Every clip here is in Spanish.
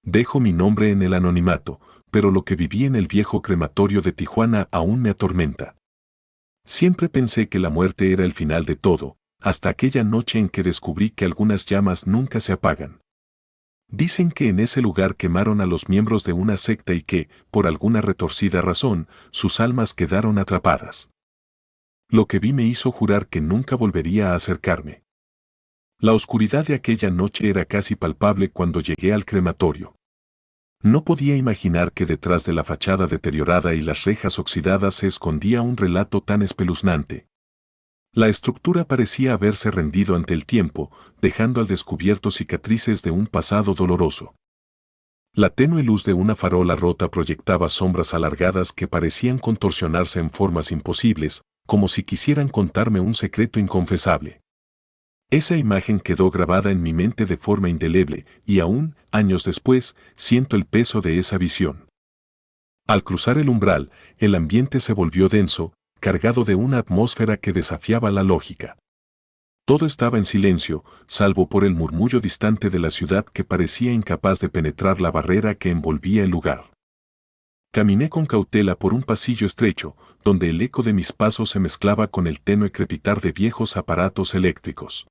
Dejo mi nombre en el anonimato, pero lo que viví en el viejo crematorio de Tijuana aún me atormenta. Siempre pensé que la muerte era el final de todo, hasta aquella noche en que descubrí que algunas llamas nunca se apagan. Dicen que en ese lugar quemaron a los miembros de una secta y que, por alguna retorcida razón, sus almas quedaron atrapadas. Lo que vi me hizo jurar que nunca volvería a acercarme. La oscuridad de aquella noche era casi palpable cuando llegué al crematorio. No podía imaginar que detrás de la fachada deteriorada y las rejas oxidadas se escondía un relato tan espeluznante. La estructura parecía haberse rendido ante el tiempo, dejando al descubierto cicatrices de un pasado doloroso. La tenue luz de una farola rota proyectaba sombras alargadas que parecían contorsionarse en formas imposibles, como si quisieran contarme un secreto inconfesable. Esa imagen quedó grabada en mi mente de forma indeleble, y aún, años después, siento el peso de esa visión. Al cruzar el umbral, el ambiente se volvió denso, cargado de una atmósfera que desafiaba la lógica. Todo estaba en silencio, salvo por el murmullo distante de la ciudad que parecía incapaz de penetrar la barrera que envolvía el lugar. Caminé con cautela por un pasillo estrecho, donde el eco de mis pasos se mezclaba con el tenue crepitar de viejos aparatos eléctricos.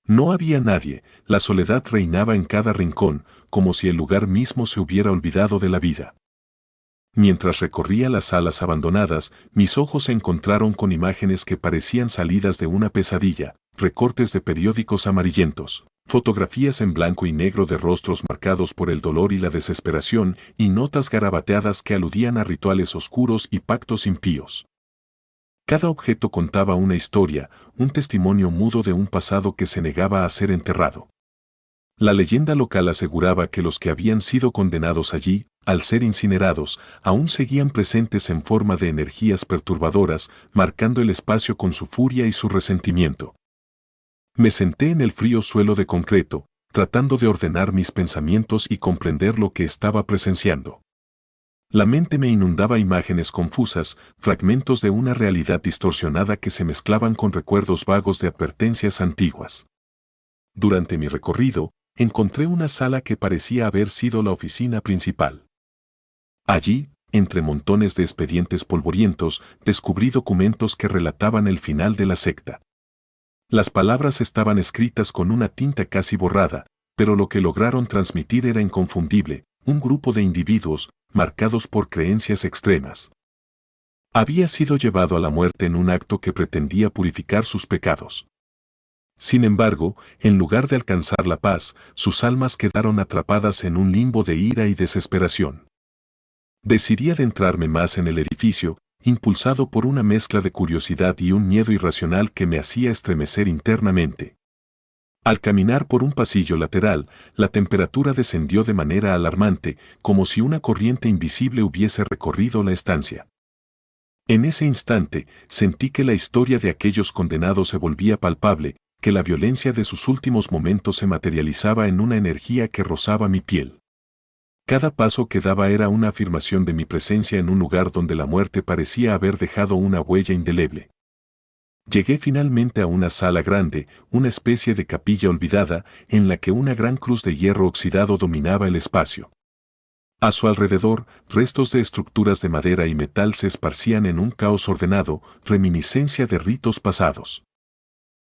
No había nadie, la soledad reinaba en cada rincón, como si el lugar mismo se hubiera olvidado de la vida. Mientras recorría las salas abandonadas, mis ojos se encontraron con imágenes que parecían salidas de una pesadilla, recortes de periódicos amarillentos, fotografías en blanco y negro de rostros marcados por el dolor y la desesperación, y notas garabateadas que aludían a rituales oscuros y pactos impíos. Cada objeto contaba una historia, un testimonio mudo de un pasado que se negaba a ser enterrado. La leyenda local aseguraba que los que habían sido condenados allí, al ser incinerados, aún seguían presentes en forma de energías perturbadoras, marcando el espacio con su furia y su resentimiento. Me senté en el frío suelo de concreto, tratando de ordenar mis pensamientos y comprender lo que estaba presenciando. La mente me inundaba imágenes confusas, fragmentos de una realidad distorsionada que se mezclaban con recuerdos vagos de advertencias antiguas. Durante mi recorrido, encontré una sala que parecía haber sido la oficina principal. Allí, entre montones de expedientes polvorientos, descubrí documentos que relataban el final de la secta. Las palabras estaban escritas con una tinta casi borrada, pero lo que lograron transmitir era inconfundible, un grupo de individuos, marcados por creencias extremas. Había sido llevado a la muerte en un acto que pretendía purificar sus pecados. Sin embargo, en lugar de alcanzar la paz, sus almas quedaron atrapadas en un limbo de ira y desesperación. Decidí adentrarme más en el edificio, impulsado por una mezcla de curiosidad y un miedo irracional que me hacía estremecer internamente. Al caminar por un pasillo lateral, la temperatura descendió de manera alarmante, como si una corriente invisible hubiese recorrido la estancia. En ese instante, sentí que la historia de aquellos condenados se volvía palpable, que la violencia de sus últimos momentos se materializaba en una energía que rozaba mi piel. Cada paso que daba era una afirmación de mi presencia en un lugar donde la muerte parecía haber dejado una huella indeleble. Llegué finalmente a una sala grande, una especie de capilla olvidada, en la que una gran cruz de hierro oxidado dominaba el espacio. A su alrededor, restos de estructuras de madera y metal se esparcían en un caos ordenado, reminiscencia de ritos pasados.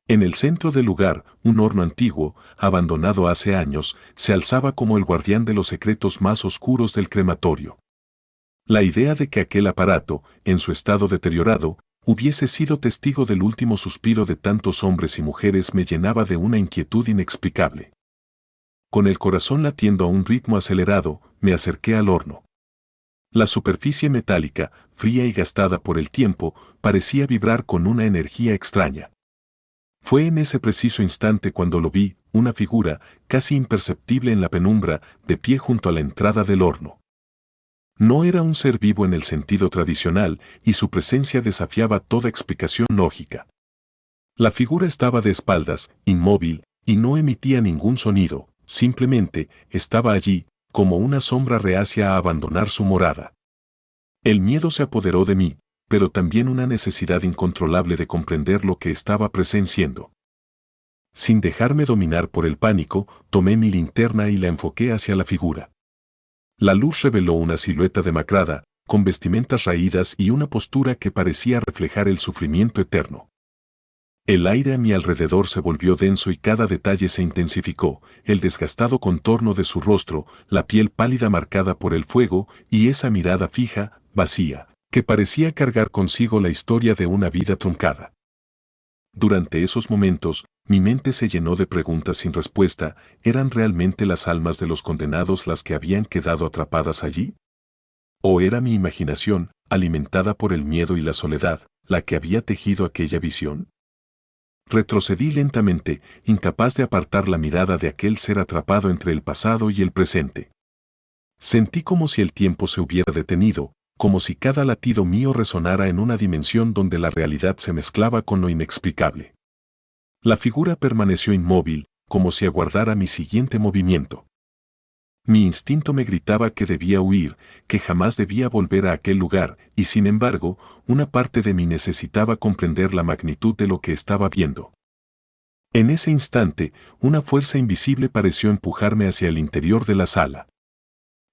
En el centro del lugar, un horno antiguo, abandonado hace años, se alzaba como el guardián de los secretos más oscuros del crematorio. La idea de que aquel aparato, en su estado deteriorado, hubiese sido testigo del último suspiro de tantos hombres y mujeres me llenaba de una inquietud inexplicable. Con el corazón latiendo a un ritmo acelerado, me acerqué al horno. La superficie metálica, fría y gastada por el tiempo, parecía vibrar con una energía extraña. Fue en ese preciso instante cuando lo vi, una figura, casi imperceptible en la penumbra, de pie junto a la entrada del horno. No era un ser vivo en el sentido tradicional, y su presencia desafiaba toda explicación lógica. La figura estaba de espaldas, inmóvil, y no emitía ningún sonido, simplemente, estaba allí, como una sombra reacia a abandonar su morada. El miedo se apoderó de mí, pero también una necesidad incontrolable de comprender lo que estaba presenciando. Sin dejarme dominar por el pánico, tomé mi linterna y la enfoqué hacia la figura. La luz reveló una silueta demacrada, con vestimentas raídas y una postura que parecía reflejar el sufrimiento eterno. El aire a mi alrededor se volvió denso y cada detalle se intensificó, el desgastado contorno de su rostro, la piel pálida marcada por el fuego y esa mirada fija, vacía, que parecía cargar consigo la historia de una vida truncada. Durante esos momentos, mi mente se llenó de preguntas sin respuesta. ¿Eran realmente las almas de los condenados las que habían quedado atrapadas allí? ¿O era mi imaginación, alimentada por el miedo y la soledad, la que había tejido aquella visión? Retrocedí lentamente, incapaz de apartar la mirada de aquel ser atrapado entre el pasado y el presente. Sentí como si el tiempo se hubiera detenido, como si cada latido mío resonara en una dimensión donde la realidad se mezclaba con lo inexplicable. La figura permaneció inmóvil, como si aguardara mi siguiente movimiento. Mi instinto me gritaba que debía huir, que jamás debía volver a aquel lugar, y sin embargo, una parte de mí necesitaba comprender la magnitud de lo que estaba viendo. En ese instante, una fuerza invisible pareció empujarme hacia el interior de la sala.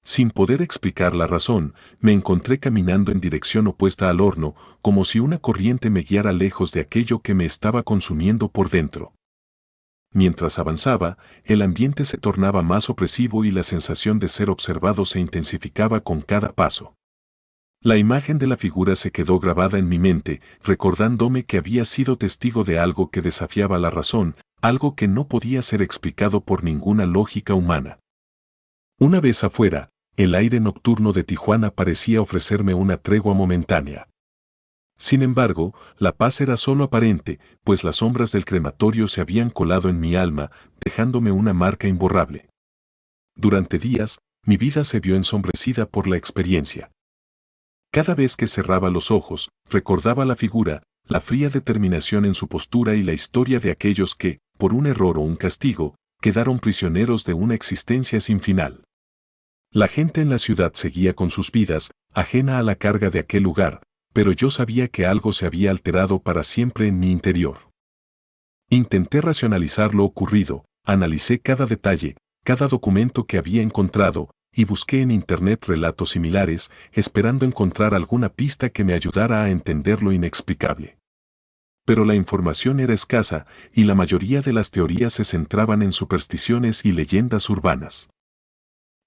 Sin poder explicar la razón, me encontré caminando en dirección opuesta al horno, como si una corriente me guiara lejos de aquello que me estaba consumiendo por dentro. Mientras avanzaba, el ambiente se tornaba más opresivo y la sensación de ser observado se intensificaba con cada paso. La imagen de la figura se quedó grabada en mi mente, recordándome que había sido testigo de algo que desafiaba la razón, algo que no podía ser explicado por ninguna lógica humana. Una vez afuera, el aire nocturno de Tijuana parecía ofrecerme una tregua momentánea. Sin embargo, la paz era solo aparente, pues las sombras del crematorio se habían colado en mi alma, dejándome una marca imborrable. Durante días, mi vida se vio ensombrecida por la experiencia. Cada vez que cerraba los ojos, recordaba la figura, la fría determinación en su postura y la historia de aquellos que, por un error o un castigo, quedaron prisioneros de una existencia sin final. La gente en la ciudad seguía con sus vidas, ajena a la carga de aquel lugar, pero yo sabía que algo se había alterado para siempre en mi interior. Intenté racionalizar lo ocurrido, analicé cada detalle, cada documento que había encontrado, y busqué en internet relatos similares, esperando encontrar alguna pista que me ayudara a entender lo inexplicable. Pero la información era escasa, y la mayoría de las teorías se centraban en supersticiones y leyendas urbanas.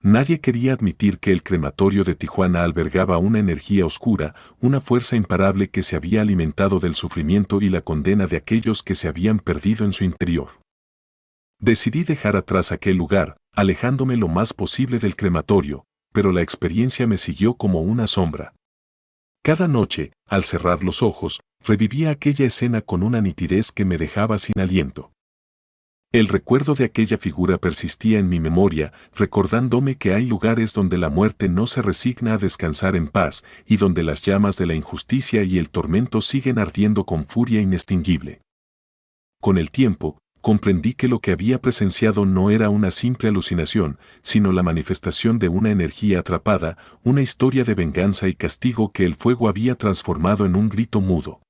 Nadie quería admitir que el crematorio de Tijuana albergaba una energía oscura, una fuerza imparable que se había alimentado del sufrimiento y la condena de aquellos que se habían perdido en su interior. Decidí dejar atrás aquel lugar, alejándome lo más posible del crematorio, pero la experiencia me siguió como una sombra. Cada noche, al cerrar los ojos, revivía aquella escena con una nitidez que me dejaba sin aliento. El recuerdo de aquella figura persistía en mi memoria, recordándome que hay lugares donde la muerte no se resigna a descansar en paz y donde las llamas de la injusticia y el tormento siguen ardiendo con furia inextinguible. Con el tiempo, comprendí que lo que había presenciado no era una simple alucinación, sino la manifestación de una energía atrapada, una historia de venganza y castigo que el fuego había transformado en un grito mudo.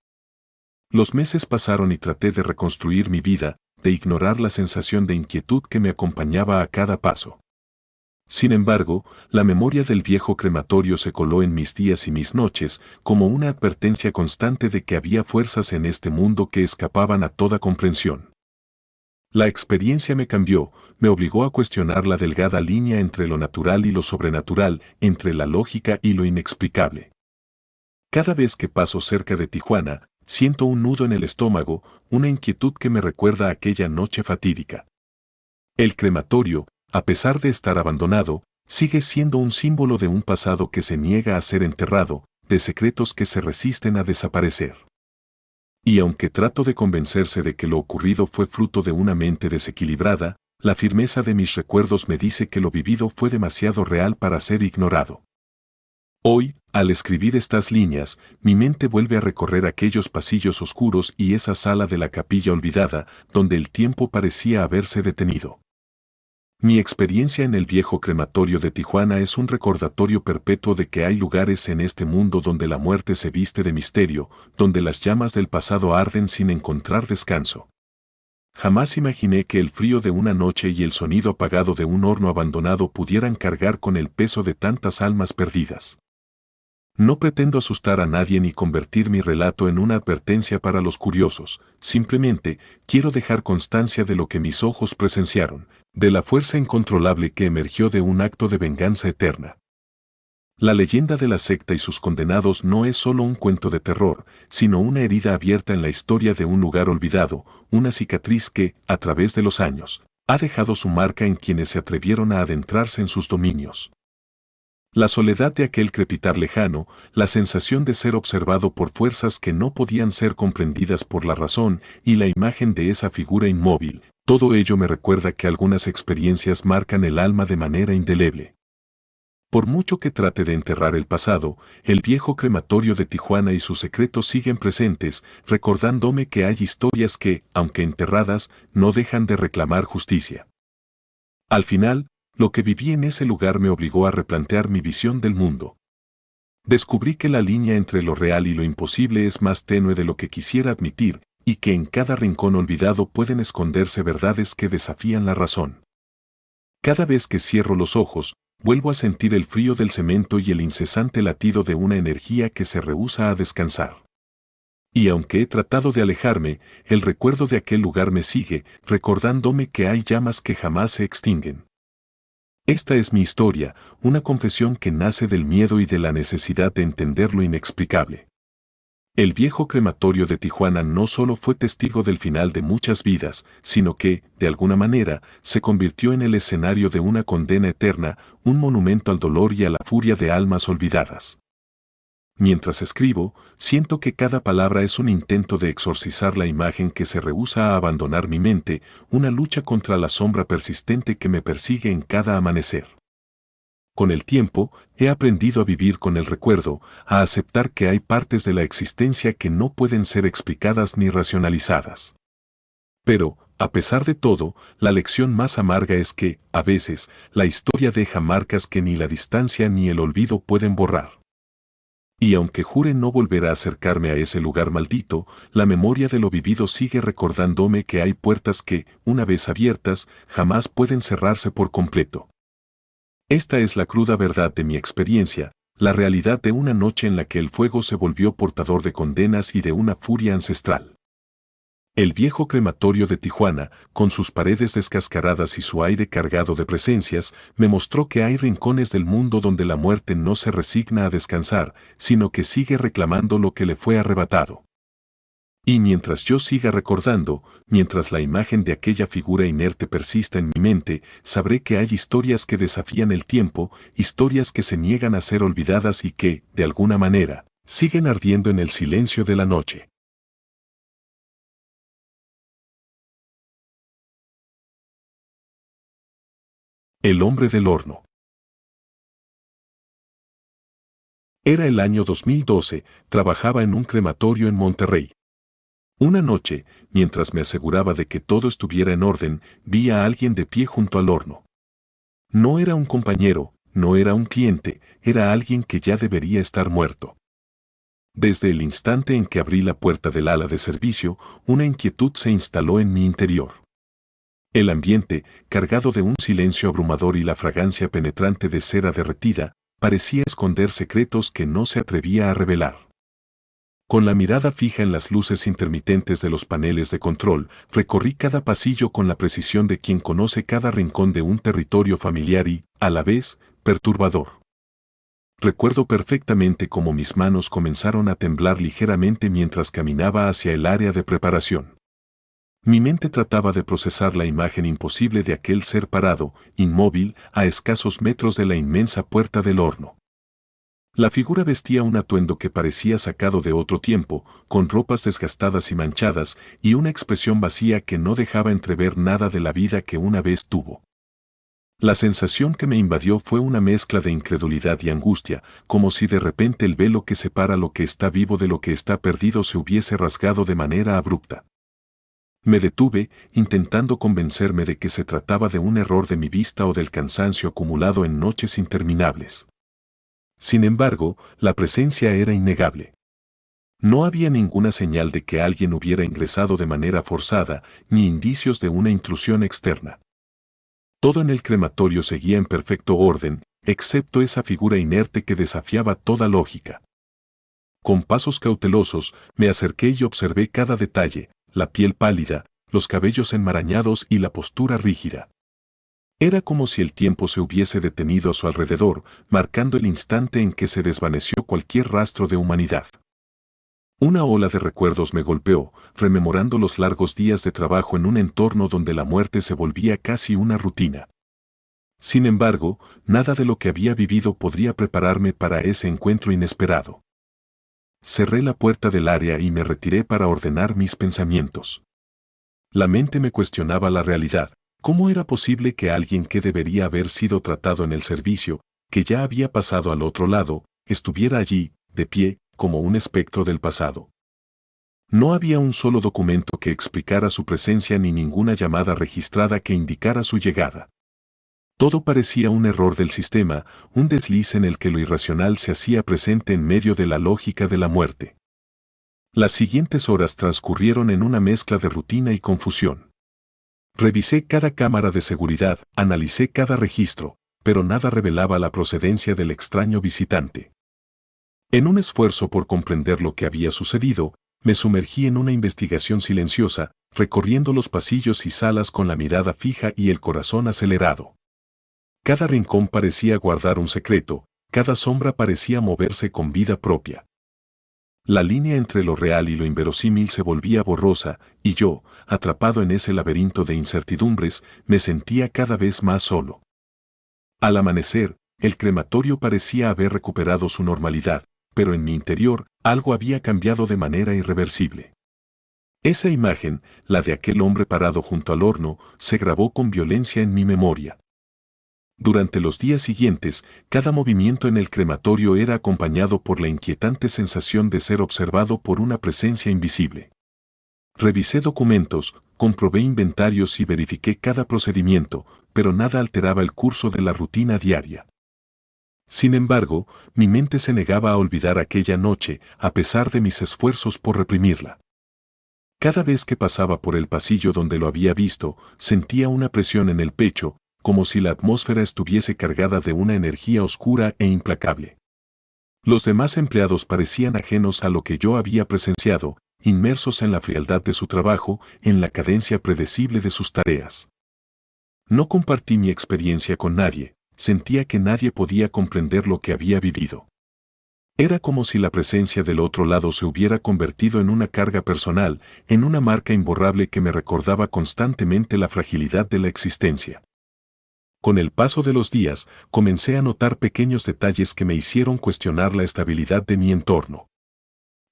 Los meses pasaron y traté de reconstruir mi vida, de ignorar la sensación de inquietud que me acompañaba a cada paso. Sin embargo, la memoria del viejo crematorio se coló en mis días y mis noches, como una advertencia constante de que había fuerzas en este mundo que escapaban a toda comprensión. La experiencia me cambió, me obligó a cuestionar la delgada línea entre lo natural y lo sobrenatural, entre la lógica y lo inexplicable. Cada vez que paso cerca de Tijuana, siento un nudo en el estómago, una inquietud que me recuerda aquella noche fatídica. El crematorio, a pesar de estar abandonado, sigue siendo un símbolo de un pasado que se niega a ser enterrado, de secretos que se resisten a desaparecer. Y aunque trato de convencerse de que lo ocurrido fue fruto de una mente desequilibrada, la firmeza de mis recuerdos me dice que lo vivido fue demasiado real para ser ignorado. Hoy, al escribir estas líneas, mi mente vuelve a recorrer aquellos pasillos oscuros y esa sala de la capilla olvidada, donde el tiempo parecía haberse detenido. Mi experiencia en el viejo crematorio de Tijuana es un recordatorio perpetuo de que hay lugares en este mundo donde la muerte se viste de misterio, donde las llamas del pasado arden sin encontrar descanso. Jamás imaginé que el frío de una noche y el sonido apagado de un horno abandonado pudieran cargar con el peso de tantas almas perdidas. No pretendo asustar a nadie ni convertir mi relato en una advertencia para los curiosos, simplemente quiero dejar constancia de lo que mis ojos presenciaron, de la fuerza incontrolable que emergió de un acto de venganza eterna. La leyenda de la secta y sus condenados no es solo un cuento de terror, sino una herida abierta en la historia de un lugar olvidado, una cicatriz que, a través de los años, ha dejado su marca en quienes se atrevieron a adentrarse en sus dominios. La soledad de aquel crepitar lejano, la sensación de ser observado por fuerzas que no podían ser comprendidas por la razón y la imagen de esa figura inmóvil, todo ello me recuerda que algunas experiencias marcan el alma de manera indeleble. Por mucho que trate de enterrar el pasado, el viejo crematorio de Tijuana y sus secretos siguen presentes, recordándome que hay historias que, aunque enterradas, no dejan de reclamar justicia. Al final, lo que viví en ese lugar me obligó a replantear mi visión del mundo. Descubrí que la línea entre lo real y lo imposible es más tenue de lo que quisiera admitir, y que en cada rincón olvidado pueden esconderse verdades que desafían la razón. Cada vez que cierro los ojos, vuelvo a sentir el frío del cemento y el incesante latido de una energía que se rehúsa a descansar. Y aunque he tratado de alejarme, el recuerdo de aquel lugar me sigue, recordándome que hay llamas que jamás se extinguen. Esta es mi historia, una confesión que nace del miedo y de la necesidad de entender lo inexplicable. El viejo crematorio de Tijuana no solo fue testigo del final de muchas vidas, sino que, de alguna manera, se convirtió en el escenario de una condena eterna, un monumento al dolor y a la furia de almas olvidadas. Mientras escribo, siento que cada palabra es un intento de exorcizar la imagen que se rehúsa a abandonar mi mente, una lucha contra la sombra persistente que me persigue en cada amanecer. Con el tiempo, he aprendido a vivir con el recuerdo, a aceptar que hay partes de la existencia que no pueden ser explicadas ni racionalizadas. Pero, a pesar de todo, la lección más amarga es que, a veces, la historia deja marcas que ni la distancia ni el olvido pueden borrar. Y aunque jure no volver a acercarme a ese lugar maldito, la memoria de lo vivido sigue recordándome que hay puertas que, una vez abiertas, jamás pueden cerrarse por completo. Esta es la cruda verdad de mi experiencia, la realidad de una noche en la que el fuego se volvió portador de condenas y de una furia ancestral. El viejo crematorio de Tijuana, con sus paredes descascaradas y su aire cargado de presencias, me mostró que hay rincones del mundo donde la muerte no se resigna a descansar, sino que sigue reclamando lo que le fue arrebatado. Y mientras yo siga recordando, mientras la imagen de aquella figura inerte persista en mi mente, sabré que hay historias que desafían el tiempo, historias que se niegan a ser olvidadas y que, de alguna manera, siguen ardiendo en el silencio de la noche. El hombre del horno. Era el año 2012, trabajaba en un crematorio en Monterrey. Una noche, mientras me aseguraba de que todo estuviera en orden, vi a alguien de pie junto al horno. No era un compañero, no era un cliente, era alguien que ya debería estar muerto. Desde el instante en que abrí la puerta del ala de servicio, una inquietud se instaló en mi interior. El ambiente, cargado de un silencio abrumador y la fragancia penetrante de cera derretida, parecía esconder secretos que no se atrevía a revelar. Con la mirada fija en las luces intermitentes de los paneles de control, recorrí cada pasillo con la precisión de quien conoce cada rincón de un territorio familiar y, a la vez, perturbador. Recuerdo perfectamente cómo mis manos comenzaron a temblar ligeramente mientras caminaba hacia el área de preparación. Mi mente trataba de procesar la imagen imposible de aquel ser parado, inmóvil, a escasos metros de la inmensa puerta del horno. La figura vestía un atuendo que parecía sacado de otro tiempo, con ropas desgastadas y manchadas, y una expresión vacía que no dejaba entrever nada de la vida que una vez tuvo. La sensación que me invadió fue una mezcla de incredulidad y angustia, como si de repente el velo que separa lo que está vivo de lo que está perdido se hubiese rasgado de manera abrupta. Me detuve, intentando convencerme de que se trataba de un error de mi vista o del cansancio acumulado en noches interminables. Sin embargo, la presencia era innegable. No había ninguna señal de que alguien hubiera ingresado de manera forzada, ni indicios de una intrusión externa. Todo en el crematorio seguía en perfecto orden, excepto esa figura inerte que desafiaba toda lógica. Con pasos cautelosos, me acerqué y observé cada detalle, la piel pálida, los cabellos enmarañados y la postura rígida. Era como si el tiempo se hubiese detenido a su alrededor, marcando el instante en que se desvaneció cualquier rastro de humanidad. Una ola de recuerdos me golpeó, rememorando los largos días de trabajo en un entorno donde la muerte se volvía casi una rutina. Sin embargo, nada de lo que había vivido podría prepararme para ese encuentro inesperado. Cerré la puerta del área y me retiré para ordenar mis pensamientos. La mente me cuestionaba la realidad. ¿Cómo era posible que alguien que debería haber sido tratado en el servicio, que ya había pasado al otro lado, estuviera allí, de pie, como un espectro del pasado? No había un solo documento que explicara su presencia ni ninguna llamada registrada que indicara su llegada. Todo parecía un error del sistema, un desliz en el que lo irracional se hacía presente en medio de la lógica de la muerte. Las siguientes horas transcurrieron en una mezcla de rutina y confusión. Revisé cada cámara de seguridad, analicé cada registro, pero nada revelaba la procedencia del extraño visitante. En un esfuerzo por comprender lo que había sucedido, me sumergí en una investigación silenciosa, recorriendo los pasillos y salas con la mirada fija y el corazón acelerado. Cada rincón parecía guardar un secreto, cada sombra parecía moverse con vida propia. La línea entre lo real y lo inverosímil se volvía borrosa, y yo, atrapado en ese laberinto de incertidumbres, me sentía cada vez más solo. Al amanecer, el crematorio parecía haber recuperado su normalidad, pero en mi interior, algo había cambiado de manera irreversible. Esa imagen, la de aquel hombre parado junto al horno, se grabó con violencia en mi memoria. Durante los días siguientes, cada movimiento en el crematorio era acompañado por la inquietante sensación de ser observado por una presencia invisible. Revisé documentos, comprobé inventarios y verifiqué cada procedimiento, pero nada alteraba el curso de la rutina diaria. Sin embargo, mi mente se negaba a olvidar aquella noche, a pesar de mis esfuerzos por reprimirla. Cada vez que pasaba por el pasillo donde lo había visto, sentía una presión en el pecho, como si la atmósfera estuviese cargada de una energía oscura e implacable. Los demás empleados parecían ajenos a lo que yo había presenciado, inmersos en la frialdad de su trabajo, en la cadencia predecible de sus tareas. No compartí mi experiencia con nadie, sentía que nadie podía comprender lo que había vivido. Era como si la presencia del otro lado se hubiera convertido en una carga personal, en una marca imborrable que me recordaba constantemente la fragilidad de la existencia. Con el paso de los días, comencé a notar pequeños detalles que me hicieron cuestionar la estabilidad de mi entorno.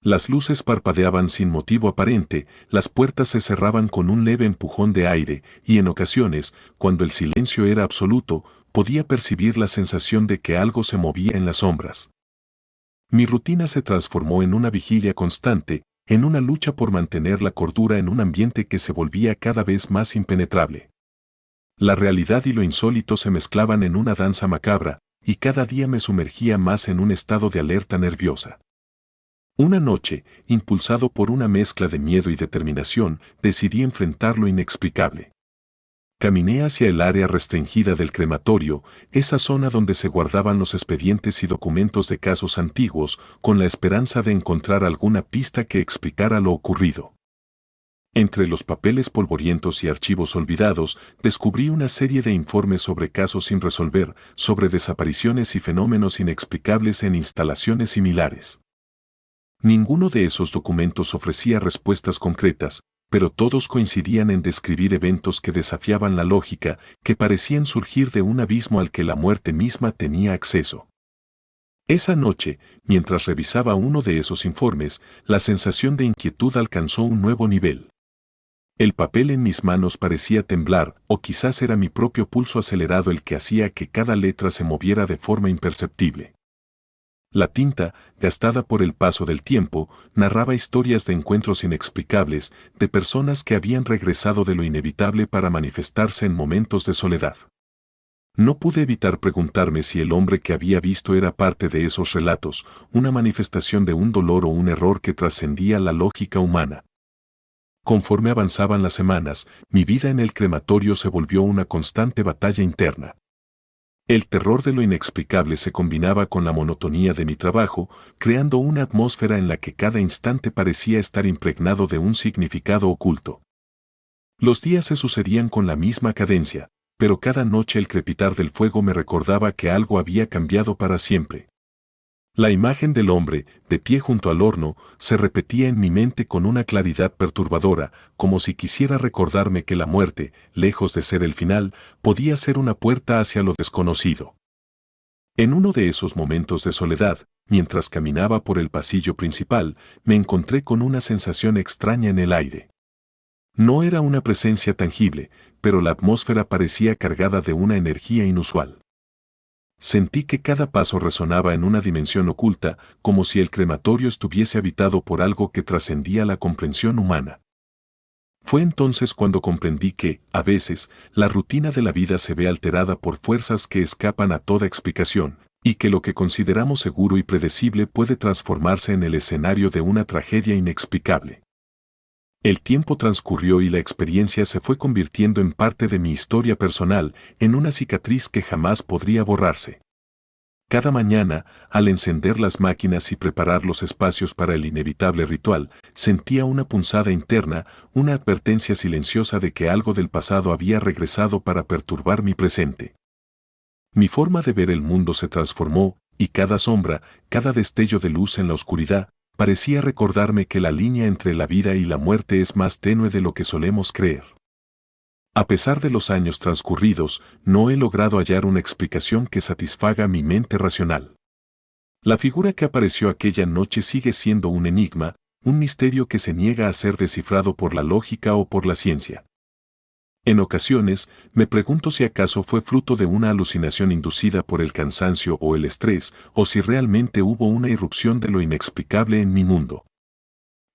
Las luces parpadeaban sin motivo aparente, las puertas se cerraban con un leve empujón de aire, y en ocasiones, cuando el silencio era absoluto, podía percibir la sensación de que algo se movía en las sombras. Mi rutina se transformó en una vigilia constante, en una lucha por mantener la cordura en un ambiente que se volvía cada vez más impenetrable. La realidad y lo insólito se mezclaban en una danza macabra, y cada día me sumergía más en un estado de alerta nerviosa. Una noche, impulsado por una mezcla de miedo y determinación, decidí enfrentar lo inexplicable. Caminé hacia el área restringida del crematorio, esa zona donde se guardaban los expedientes y documentos de casos antiguos, con la esperanza de encontrar alguna pista que explicara lo ocurrido. Entre los papeles polvorientos y archivos olvidados, descubrí una serie de informes sobre casos sin resolver, sobre desapariciones y fenómenos inexplicables en instalaciones similares. Ninguno de esos documentos ofrecía respuestas concretas, pero todos coincidían en describir eventos que desafiaban la lógica, que parecían surgir de un abismo al que la muerte misma tenía acceso. Esa noche, mientras revisaba uno de esos informes, la sensación de inquietud alcanzó un nuevo nivel. El papel en mis manos parecía temblar, o quizás era mi propio pulso acelerado el que hacía que cada letra se moviera de forma imperceptible. La tinta, gastada por el paso del tiempo, narraba historias de encuentros inexplicables, de personas que habían regresado de lo inevitable para manifestarse en momentos de soledad. No pude evitar preguntarme si el hombre que había visto era parte de esos relatos, una manifestación de un dolor o un error que trascendía la lógica humana. Conforme avanzaban las semanas, mi vida en el crematorio se volvió una constante batalla interna. El terror de lo inexplicable se combinaba con la monotonía de mi trabajo, creando una atmósfera en la que cada instante parecía estar impregnado de un significado oculto. Los días se sucedían con la misma cadencia, pero cada noche el crepitar del fuego me recordaba que algo había cambiado para siempre. La imagen del hombre, de pie junto al horno, se repetía en mi mente con una claridad perturbadora, como si quisiera recordarme que la muerte, lejos de ser el final, podía ser una puerta hacia lo desconocido. En uno de esos momentos de soledad, mientras caminaba por el pasillo principal, me encontré con una sensación extraña en el aire. No era una presencia tangible, pero la atmósfera parecía cargada de una energía inusual. Sentí que cada paso resonaba en una dimensión oculta, como si el crematorio estuviese habitado por algo que trascendía la comprensión humana. Fue entonces cuando comprendí que, a veces, la rutina de la vida se ve alterada por fuerzas que escapan a toda explicación, y que lo que consideramos seguro y predecible puede transformarse en el escenario de una tragedia inexplicable. El tiempo transcurrió y la experiencia se fue convirtiendo en parte de mi historia personal, en una cicatriz que jamás podría borrarse. Cada mañana, al encender las máquinas y preparar los espacios para el inevitable ritual, sentía una punzada interna, una advertencia silenciosa de que algo del pasado había regresado para perturbar mi presente. Mi forma de ver el mundo se transformó, y cada sombra, cada destello de luz en la oscuridad, parecía recordarme que la línea entre la vida y la muerte es más tenue de lo que solemos creer. A pesar de los años transcurridos, no he logrado hallar una explicación que satisfaga mi mente racional. La figura que apareció aquella noche sigue siendo un enigma, un misterio que se niega a ser descifrado por la lógica o por la ciencia. En ocasiones, me pregunto si acaso fue fruto de una alucinación inducida por el cansancio o el estrés, o si realmente hubo una irrupción de lo inexplicable en mi mundo.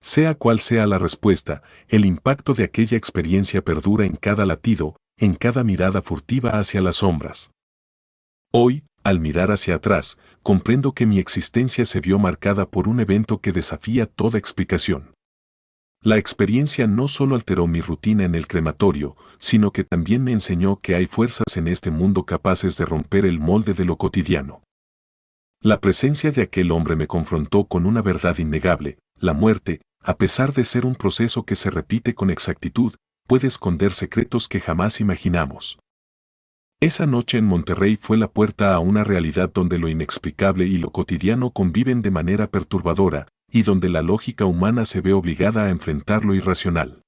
Sea cual sea la respuesta, el impacto de aquella experiencia perdura en cada latido, en cada mirada furtiva hacia las sombras. Hoy, al mirar hacia atrás, comprendo que mi existencia se vio marcada por un evento que desafía toda explicación. La experiencia no solo alteró mi rutina en el crematorio, sino que también me enseñó que hay fuerzas en este mundo capaces de romper el molde de lo cotidiano. La presencia de aquel hombre me confrontó con una verdad innegable: la muerte, a pesar de ser un proceso que se repite con exactitud, puede esconder secretos que jamás imaginamos. Esa noche en Monterrey fue la puerta a una realidad donde lo inexplicable y lo cotidiano conviven de manera perturbadora, y donde la lógica humana se ve obligada a enfrentar lo irracional.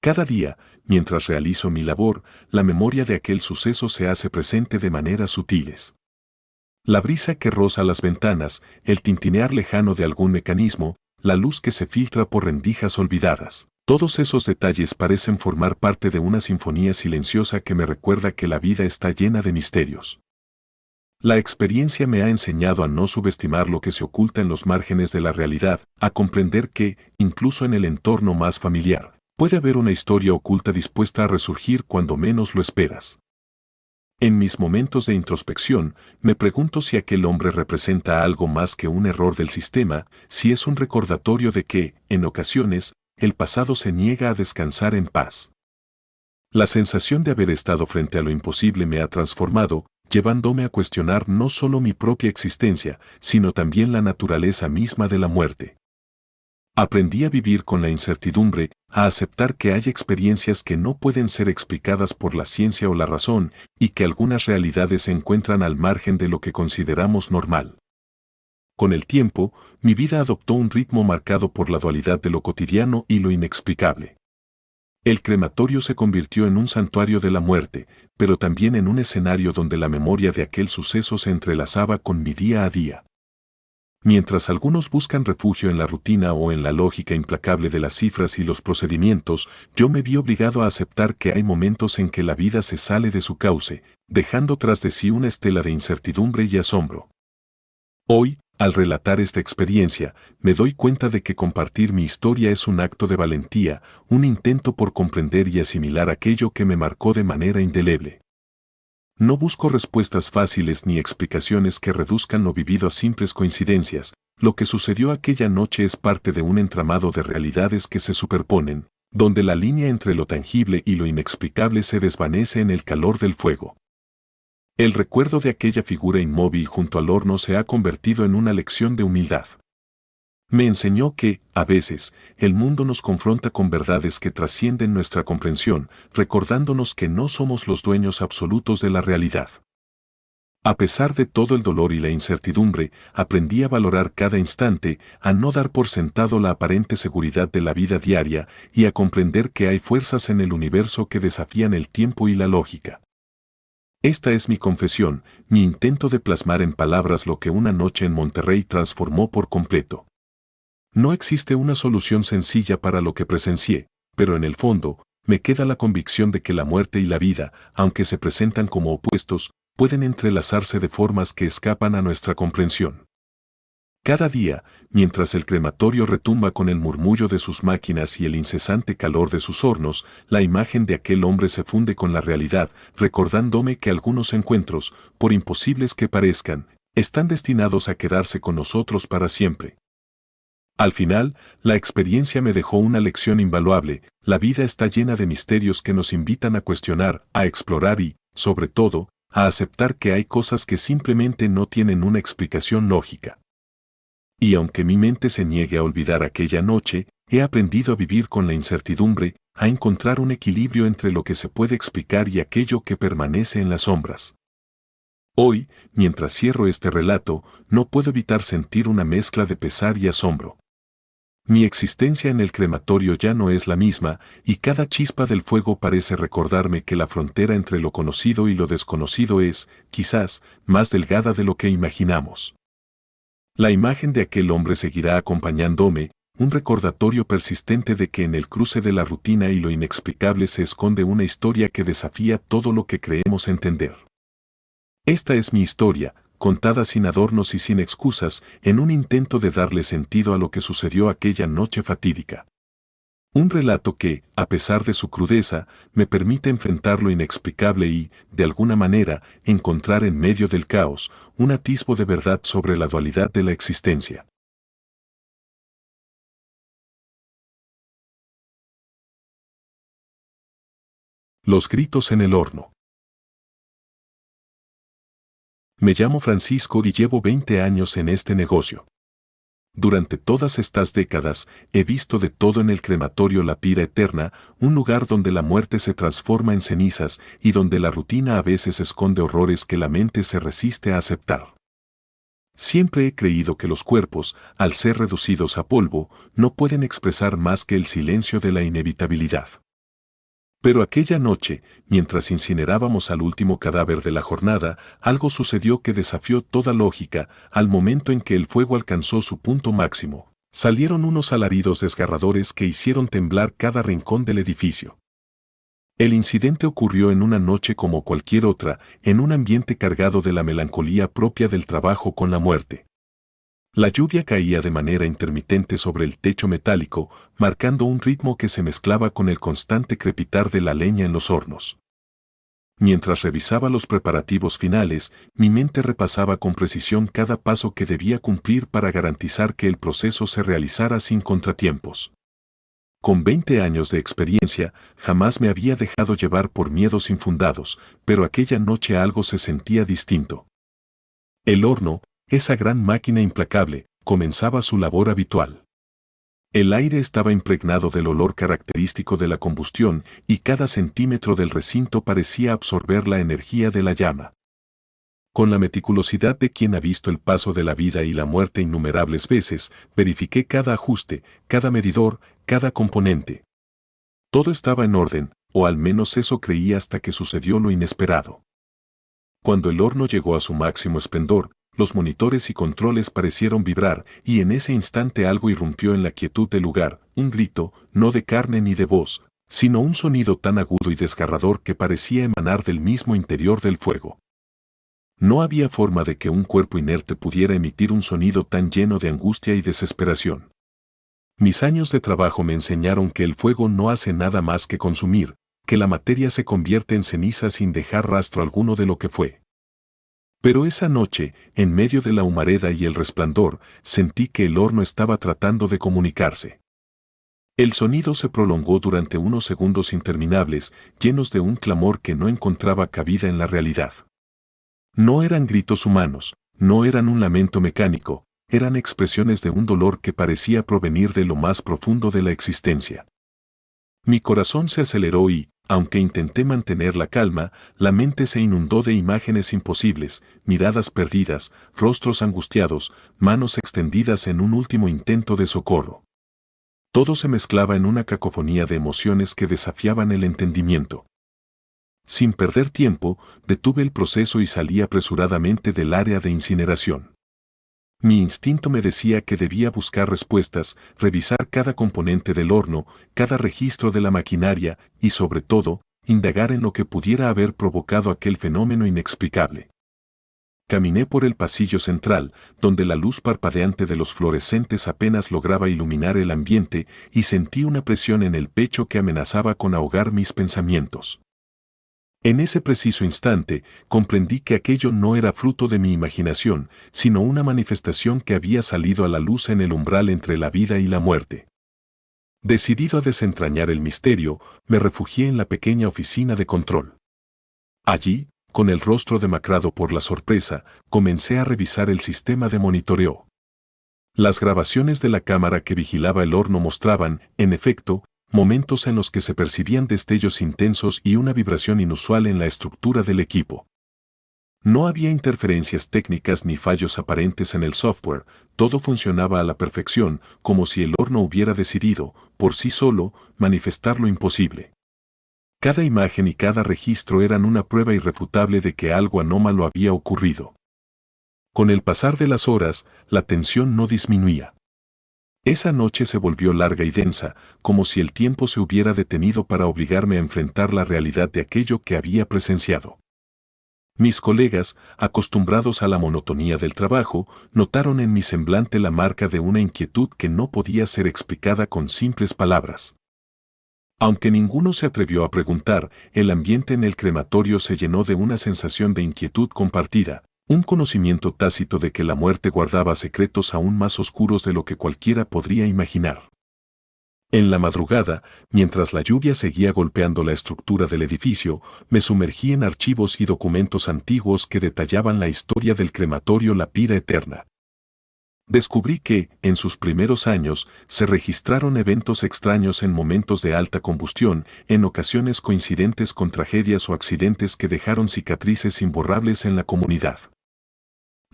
Cada día, mientras realizo mi labor, la memoria de aquel suceso se hace presente de maneras sutiles. La brisa que roza las ventanas, el tintinear lejano de algún mecanismo, la luz que se filtra por rendijas olvidadas. Todos esos detalles parecen formar parte de una sinfonía silenciosa que me recuerda que la vida está llena de misterios. La experiencia me ha enseñado a no subestimar lo que se oculta en los márgenes de la realidad, a comprender que, incluso en el entorno más familiar, puede haber una historia oculta dispuesta a resurgir cuando menos lo esperas. En mis momentos de introspección, me pregunto si aquel hombre representa algo más que un error del sistema, si es un recordatorio de que, en ocasiones, el pasado se niega a descansar en paz. La sensación de haber estado frente a lo imposible me ha transformado, llevándome a cuestionar no solo mi propia existencia, sino también la naturaleza misma de la muerte. Aprendí a vivir con la incertidumbre, a aceptar que hay experiencias que no pueden ser explicadas por la ciencia o la razón, y que algunas realidades se encuentran al margen de lo que consideramos normal. Con el tiempo, mi vida adoptó un ritmo marcado por la dualidad de lo cotidiano y lo inexplicable. El crematorio se convirtió en un santuario de la muerte, pero también en un escenario donde la memoria de aquel suceso se entrelazaba con mi día a día. Mientras algunos buscan refugio en la rutina o en la lógica implacable de las cifras y los procedimientos, yo me vi obligado a aceptar que hay momentos en que la vida se sale de su cauce, dejando tras de sí una estela de incertidumbre y asombro. Hoy, al relatar esta experiencia, me doy cuenta de que compartir mi historia es un acto de valentía, un intento por comprender y asimilar aquello que me marcó de manera indeleble. No busco respuestas fáciles ni explicaciones que reduzcan lo vivido a simples coincidencias. Lo que sucedió aquella noche es parte de un entramado de realidades que se superponen, donde la línea entre lo tangible y lo inexplicable se desvanece en el calor del fuego. El recuerdo de aquella figura inmóvil junto al horno se ha convertido en una lección de humildad. Me enseñó que, a veces, el mundo nos confronta con verdades que trascienden nuestra comprensión, recordándonos que no somos los dueños absolutos de la realidad. A pesar de todo el dolor y la incertidumbre, aprendí a valorar cada instante, a no dar por sentado la aparente seguridad de la vida diaria y a comprender que hay fuerzas en el universo que desafían el tiempo y la lógica. Esta es mi confesión, mi intento de plasmar en palabras lo que una noche en Monterrey transformó por completo. No existe una solución sencilla para lo que presencié, pero en el fondo, me queda la convicción de que la muerte y la vida, aunque se presentan como opuestos, pueden entrelazarse de formas que escapan a nuestra comprensión. Cada día, mientras el crematorio retumba con el murmullo de sus máquinas y el incesante calor de sus hornos, la imagen de aquel hombre se funde con la realidad, recordándome que algunos encuentros, por imposibles que parezcan, están destinados a quedarse con nosotros para siempre. Al final, la experiencia me dejó una lección invaluable. La vida está llena de misterios que nos invitan a cuestionar, a explorar y, sobre todo, a aceptar que hay cosas que simplemente no tienen una explicación lógica. Y aunque mi mente se niegue a olvidar aquella noche, he aprendido a vivir con la incertidumbre, a encontrar un equilibrio entre lo que se puede explicar y aquello que permanece en las sombras. Hoy, mientras cierro este relato, no puedo evitar sentir una mezcla de pesar y asombro. Mi existencia en el crematorio ya no es la misma, y cada chispa del fuego parece recordarme que la frontera entre lo conocido y lo desconocido es, quizás, más delgada de lo que imaginamos. La imagen de aquel hombre seguirá acompañándome, un recordatorio persistente de que en el cruce de la rutina y lo inexplicable se esconde una historia que desafía todo lo que creemos entender. Esta es mi historia, contada sin adornos y sin excusas, en un intento de darle sentido a lo que sucedió aquella noche fatídica. Un relato que, a pesar de su crudeza, me permite enfrentar lo inexplicable y, de alguna manera, encontrar en medio del caos un atisbo de verdad sobre la dualidad de la existencia. Los gritos en el horno. Me llamo Francisco y llevo 20 años en este negocio. Durante todas estas décadas, he visto de todo en el crematorio La Pira Eterna, un lugar donde la muerte se transforma en cenizas y donde la rutina a veces esconde horrores que la mente se resiste a aceptar. Siempre he creído que los cuerpos, al ser reducidos a polvo, no pueden expresar más que el silencio de la inevitabilidad. Pero aquella noche, mientras incinerábamos al último cadáver de la jornada, algo sucedió que desafió toda lógica. Al momento en que el fuego alcanzó su punto máximo, salieron unos alaridos desgarradores que hicieron temblar cada rincón del edificio. El incidente ocurrió en una noche como cualquier otra, en un ambiente cargado de la melancolía propia del trabajo con la muerte. La lluvia caía de manera intermitente sobre el techo metálico, marcando un ritmo que se mezclaba con el constante crepitar de la leña en los hornos. Mientras revisaba los preparativos finales, mi mente repasaba con precisión cada paso que debía cumplir para garantizar que el proceso se realizara sin contratiempos. Con 20 años de experiencia, jamás me había dejado llevar por miedos infundados, pero aquella noche algo se sentía distinto. El horno, esa gran máquina implacable, comenzaba su labor habitual. El aire estaba impregnado del olor característico de la combustión y cada centímetro del recinto parecía absorber la energía de la llama. Con la meticulosidad de quien ha visto el paso de la vida y la muerte innumerables veces, verifiqué cada ajuste, cada medidor, cada componente. Todo estaba en orden, o al menos eso creí hasta que sucedió lo inesperado. Cuando el horno llegó a su máximo esplendor, los monitores y controles parecieron vibrar, y en ese instante algo irrumpió en la quietud del lugar, un grito, no de carne ni de voz, sino un sonido tan agudo y desgarrador que parecía emanar del mismo interior del fuego. No había forma de que un cuerpo inerte pudiera emitir un sonido tan lleno de angustia y desesperación. Mis años de trabajo me enseñaron que el fuego no hace nada más que consumir, que la materia se convierte en ceniza sin dejar rastro alguno de lo que fue. Pero esa noche, en medio de la humareda y el resplandor, sentí que el horno estaba tratando de comunicarse. El sonido se prolongó durante unos segundos interminables, llenos de un clamor que no encontraba cabida en la realidad. No eran gritos humanos, no eran un lamento mecánico, eran expresiones de un dolor que parecía provenir de lo más profundo de la existencia. Mi corazón se aceleró y, aunque intenté mantener la calma, la mente se inundó de imágenes imposibles, miradas perdidas, rostros angustiados, manos extendidas en un último intento de socorro. Todo se mezclaba en una cacofonía de emociones que desafiaban el entendimiento. Sin perder tiempo, detuve el proceso y salí apresuradamente del área de incineración. Mi instinto me decía que debía buscar respuestas, revisar cada componente del horno, cada registro de la maquinaria y, sobre todo, indagar en lo que pudiera haber provocado aquel fenómeno inexplicable. Caminé por el pasillo central, donde la luz parpadeante de los fluorescentes apenas lograba iluminar el ambiente, y sentí una presión en el pecho que amenazaba con ahogar mis pensamientos. En ese preciso instante, comprendí que aquello no era fruto de mi imaginación, sino una manifestación que había salido a la luz en el umbral entre la vida y la muerte. Decidido a desentrañar el misterio, me refugié en la pequeña oficina de control. Allí, con el rostro demacrado por la sorpresa, comencé a revisar el sistema de monitoreo. Las grabaciones de la cámara que vigilaba el horno mostraban, en efecto, momentos en los que se percibían destellos intensos y una vibración inusual en la estructura del equipo. No había interferencias técnicas ni fallos aparentes en el software, todo funcionaba a la perfección, como si el horno hubiera decidido, por sí solo, manifestar lo imposible. Cada imagen y cada registro eran una prueba irrefutable de que algo anómalo había ocurrido. Con el pasar de las horas, la tensión no disminuía. Esa noche se volvió larga y densa, como si el tiempo se hubiera detenido para obligarme a enfrentar la realidad de aquello que había presenciado. Mis colegas, acostumbrados a la monotonía del trabajo, notaron en mi semblante la marca de una inquietud que no podía ser explicada con simples palabras. Aunque ninguno se atrevió a preguntar, el ambiente en el crematorio se llenó de una sensación de inquietud compartida. Un conocimiento tácito de que la muerte guardaba secretos aún más oscuros de lo que cualquiera podría imaginar. En la madrugada, mientras la lluvia seguía golpeando la estructura del edificio, me sumergí en archivos y documentos antiguos que detallaban la historia del crematorio La Pira Eterna. Descubrí que, en sus primeros años, se registraron eventos extraños en momentos de alta combustión, en ocasiones coincidentes con tragedias o accidentes que dejaron cicatrices imborrables en la comunidad.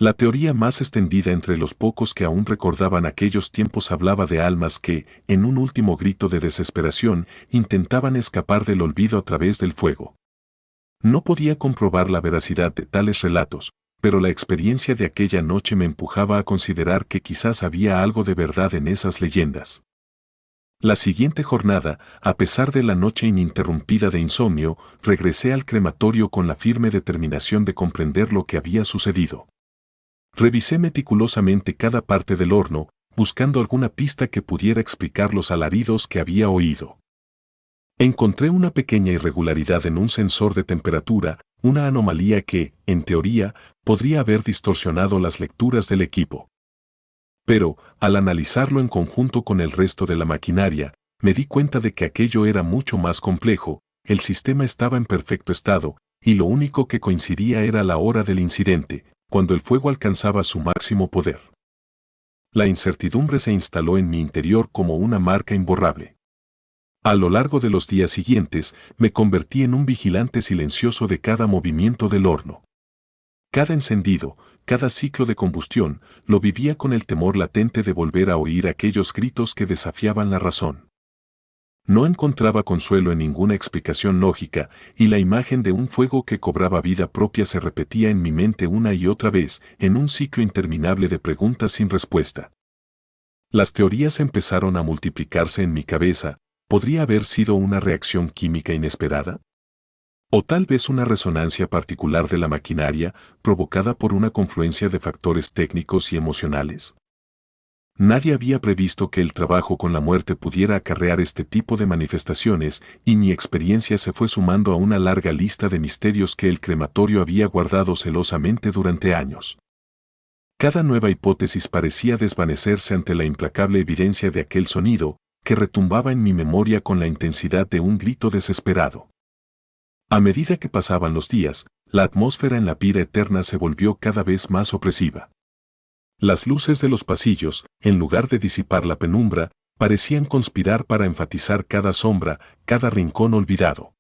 La teoría más extendida entre los pocos que aún recordaban aquellos tiempos hablaba de almas que, en un último grito de desesperación, intentaban escapar del olvido a través del fuego. No podía comprobar la veracidad de tales relatos, pero la experiencia de aquella noche me empujaba a considerar que quizás había algo de verdad en esas leyendas. La siguiente jornada, a pesar de la noche ininterrumpida de insomnio, regresé al crematorio con la firme determinación de comprender lo que había sucedido. Revisé meticulosamente cada parte del horno, buscando alguna pista que pudiera explicar los alaridos que había oído. Encontré una pequeña irregularidad en un sensor de temperatura, una anomalía que, en teoría, podría haber distorsionado las lecturas del equipo. Pero, al analizarlo en conjunto con el resto de la maquinaria, me di cuenta de que aquello era mucho más complejo, el sistema estaba en perfecto estado, y lo único que coincidía era la hora del incidente, cuando el fuego alcanzaba su máximo poder. La incertidumbre se instaló en mi interior como una marca imborrable. A lo largo de los días siguientes, me convertí en un vigilante silencioso de cada movimiento del horno. Cada encendido, cada ciclo de combustión, lo vivía con el temor latente de volver a oír aquellos gritos que desafiaban la razón. No encontraba consuelo en ninguna explicación lógica, y la imagen de un fuego que cobraba vida propia se repetía en mi mente una y otra vez, en un ciclo interminable de preguntas sin respuesta. Las teorías empezaron a multiplicarse en mi cabeza. ¿Podría haber sido una reacción química inesperada? ¿O tal vez una resonancia particular de la maquinaria, provocada por una confluencia de factores técnicos y emocionales? Nadie había previsto que el trabajo con la muerte pudiera acarrear este tipo de manifestaciones, y mi experiencia se fue sumando a una larga lista de misterios que el crematorio había guardado celosamente durante años. Cada nueva hipótesis parecía desvanecerse ante la implacable evidencia de aquel sonido, que retumbaba en mi memoria con la intensidad de un grito desesperado. A medida que pasaban los días, la atmósfera en la pira eterna se volvió cada vez más opresiva. Las luces de los pasillos, en lugar de disipar la penumbra, parecían conspirar para enfatizar cada sombra, cada rincón olvidado.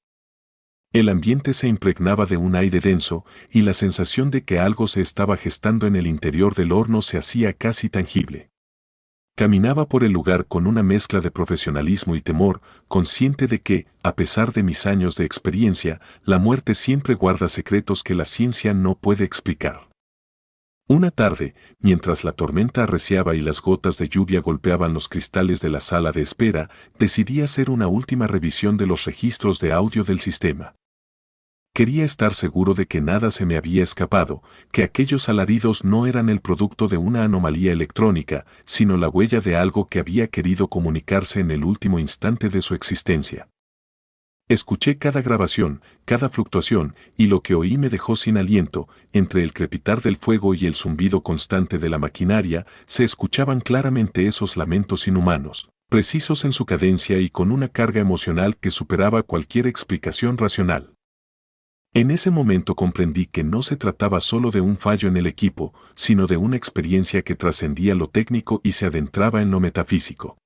El ambiente se impregnaba de un aire denso, y la sensación de que algo se estaba gestando en el interior del horno se hacía casi tangible. Caminaba por el lugar con una mezcla de profesionalismo y temor, consciente de que, a pesar de mis años de experiencia, la muerte siempre guarda secretos que la ciencia no puede explicar. Una tarde, mientras la tormenta arreciaba y las gotas de lluvia golpeaban los cristales de la sala de espera, decidí hacer una última revisión de los registros de audio del sistema. Quería estar seguro de que nada se me había escapado, que aquellos alaridos no eran el producto de una anomalía electrónica, sino la huella de algo que había querido comunicarse en el último instante de su existencia. Escuché cada grabación, cada fluctuación, y lo que oí me dejó sin aliento. Entre el crepitar del fuego y el zumbido constante de la maquinaria, se escuchaban claramente esos lamentos inhumanos, precisos en su cadencia y con una carga emocional que superaba cualquier explicación racional. En ese momento comprendí que no se trataba solo de un fallo en el equipo, sino de una experiencia que trascendía lo técnico y se adentraba en lo metafísico.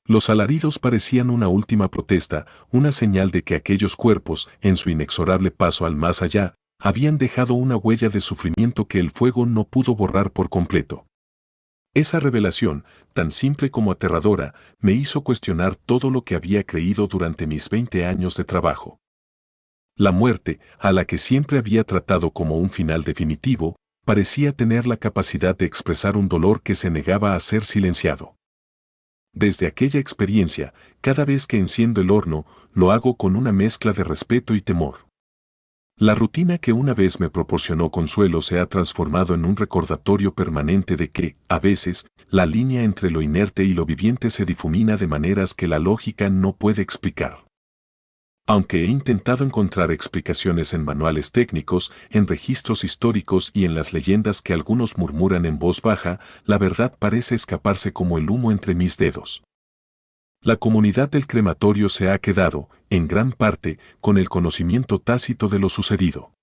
Los alaridos parecían una última protesta, una señal de que aquellos cuerpos, en su inexorable paso al más allá, habían dejado una huella de sufrimiento que el fuego no pudo borrar por completo. Esa revelación, tan simple como aterradora, me hizo cuestionar todo lo que había creído durante mis 20 años de trabajo. La muerte, a la que siempre había tratado como un final definitivo, parecía tener la capacidad de expresar un dolor que se negaba a ser silenciado. Desde aquella experiencia, cada vez que enciendo el horno, lo hago con una mezcla de respeto y temor. La rutina que una vez me proporcionó consuelo se ha transformado en un recordatorio permanente de que, a veces, la línea entre lo inerte y lo viviente se difumina de maneras que la lógica no puede explicar. Aunque he intentado encontrar explicaciones en manuales técnicos, en registros históricos y en las leyendas que algunos murmuran en voz baja, la verdad parece escaparse como el humo entre mis dedos. La comunidad del crematorio se ha quedado, en gran parte, con el conocimiento tácito de lo sucedido.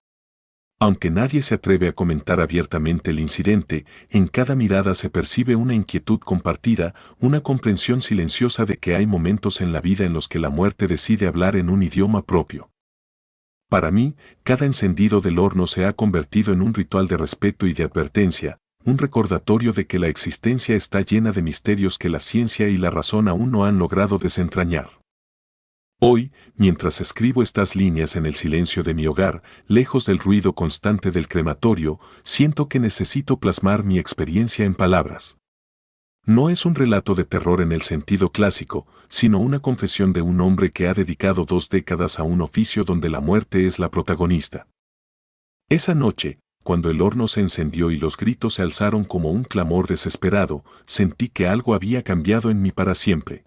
Aunque nadie se atreve a comentar abiertamente el incidente, en cada mirada se percibe una inquietud compartida, una comprensión silenciosa de que hay momentos en la vida en los que la muerte decide hablar en un idioma propio. Para mí, cada encendido del horno se ha convertido en un ritual de respeto y de advertencia, un recordatorio de que la existencia está llena de misterios que la ciencia y la razón aún no han logrado desentrañar. Hoy, mientras escribo estas líneas en el silencio de mi hogar, lejos del ruido constante del crematorio, siento que necesito plasmar mi experiencia en palabras. No es un relato de terror en el sentido clásico, sino una confesión de un hombre que ha dedicado 2 décadas a un oficio donde la muerte es la protagonista. Esa noche, cuando el horno se encendió y los gritos se alzaron como un clamor desesperado, sentí que algo había cambiado en mí para siempre.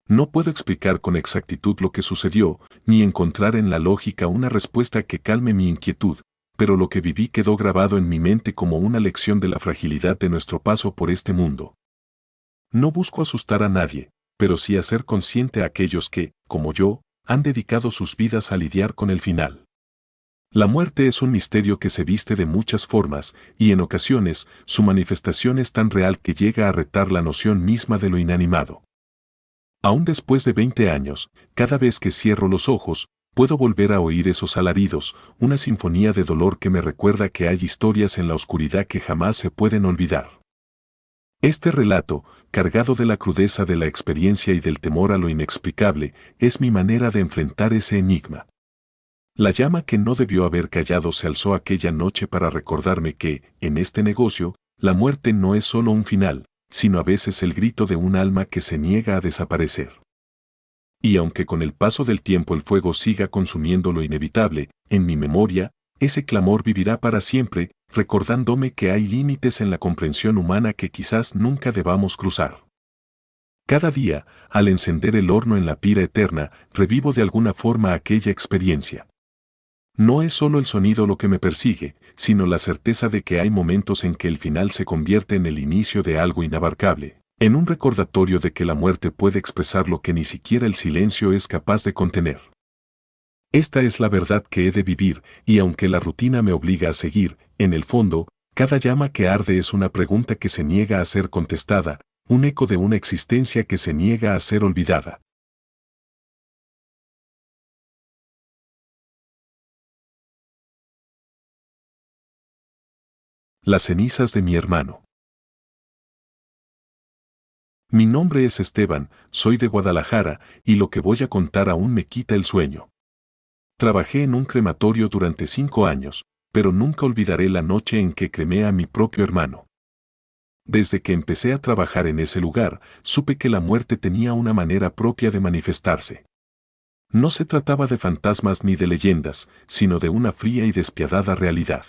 No puedo explicar con exactitud lo que sucedió, ni encontrar en la lógica una respuesta que calme mi inquietud, pero lo que viví quedó grabado en mi mente como una lección de la fragilidad de nuestro paso por este mundo. No busco asustar a nadie, pero sí hacer consciente a aquellos que, como yo, han dedicado sus vidas a lidiar con el final. La muerte es un misterio que se viste de muchas formas, y en ocasiones, su manifestación es tan real que llega a retar la noción misma de lo inanimado. Aún después de 20 años, cada vez que cierro los ojos, puedo volver a oír esos alaridos, una sinfonía de dolor que me recuerda que hay historias en la oscuridad que jamás se pueden olvidar. Este relato, cargado de la crudeza de la experiencia y del temor a lo inexplicable, es mi manera de enfrentar ese enigma. La llama que no debió haber callado se alzó aquella noche para recordarme que, en este negocio, la muerte no es solo un final, sino a veces el grito de un alma que se niega a desaparecer. Y aunque con el paso del tiempo el fuego siga consumiendo lo inevitable, en mi memoria, ese clamor vivirá para siempre, recordándome que hay límites en la comprensión humana que quizás nunca debamos cruzar. Cada día, al encender el horno en la pira eterna, revivo de alguna forma aquella experiencia. No es solo el sonido lo que me persigue, sino la certeza de que hay momentos en que el final se convierte en el inicio de algo inabarcable, en un recordatorio de que la muerte puede expresar lo que ni siquiera el silencio es capaz de contener. Esta es la verdad que he de vivir, y aunque la rutina me obliga a seguir, en el fondo, cada llama que arde es una pregunta que se niega a ser contestada, un eco de una existencia que se niega a ser olvidada. Las cenizas de mi hermano. Mi nombre es Esteban, soy de Guadalajara, y lo que voy a contar aún me quita el sueño. Trabajé en un crematorio durante 5 años, pero nunca olvidaré la noche en que cremé a mi propio hermano. Desde que empecé a trabajar en ese lugar, supe que la muerte tenía una manera propia de manifestarse. No se trataba de fantasmas ni de leyendas, sino de una fría y despiadada realidad.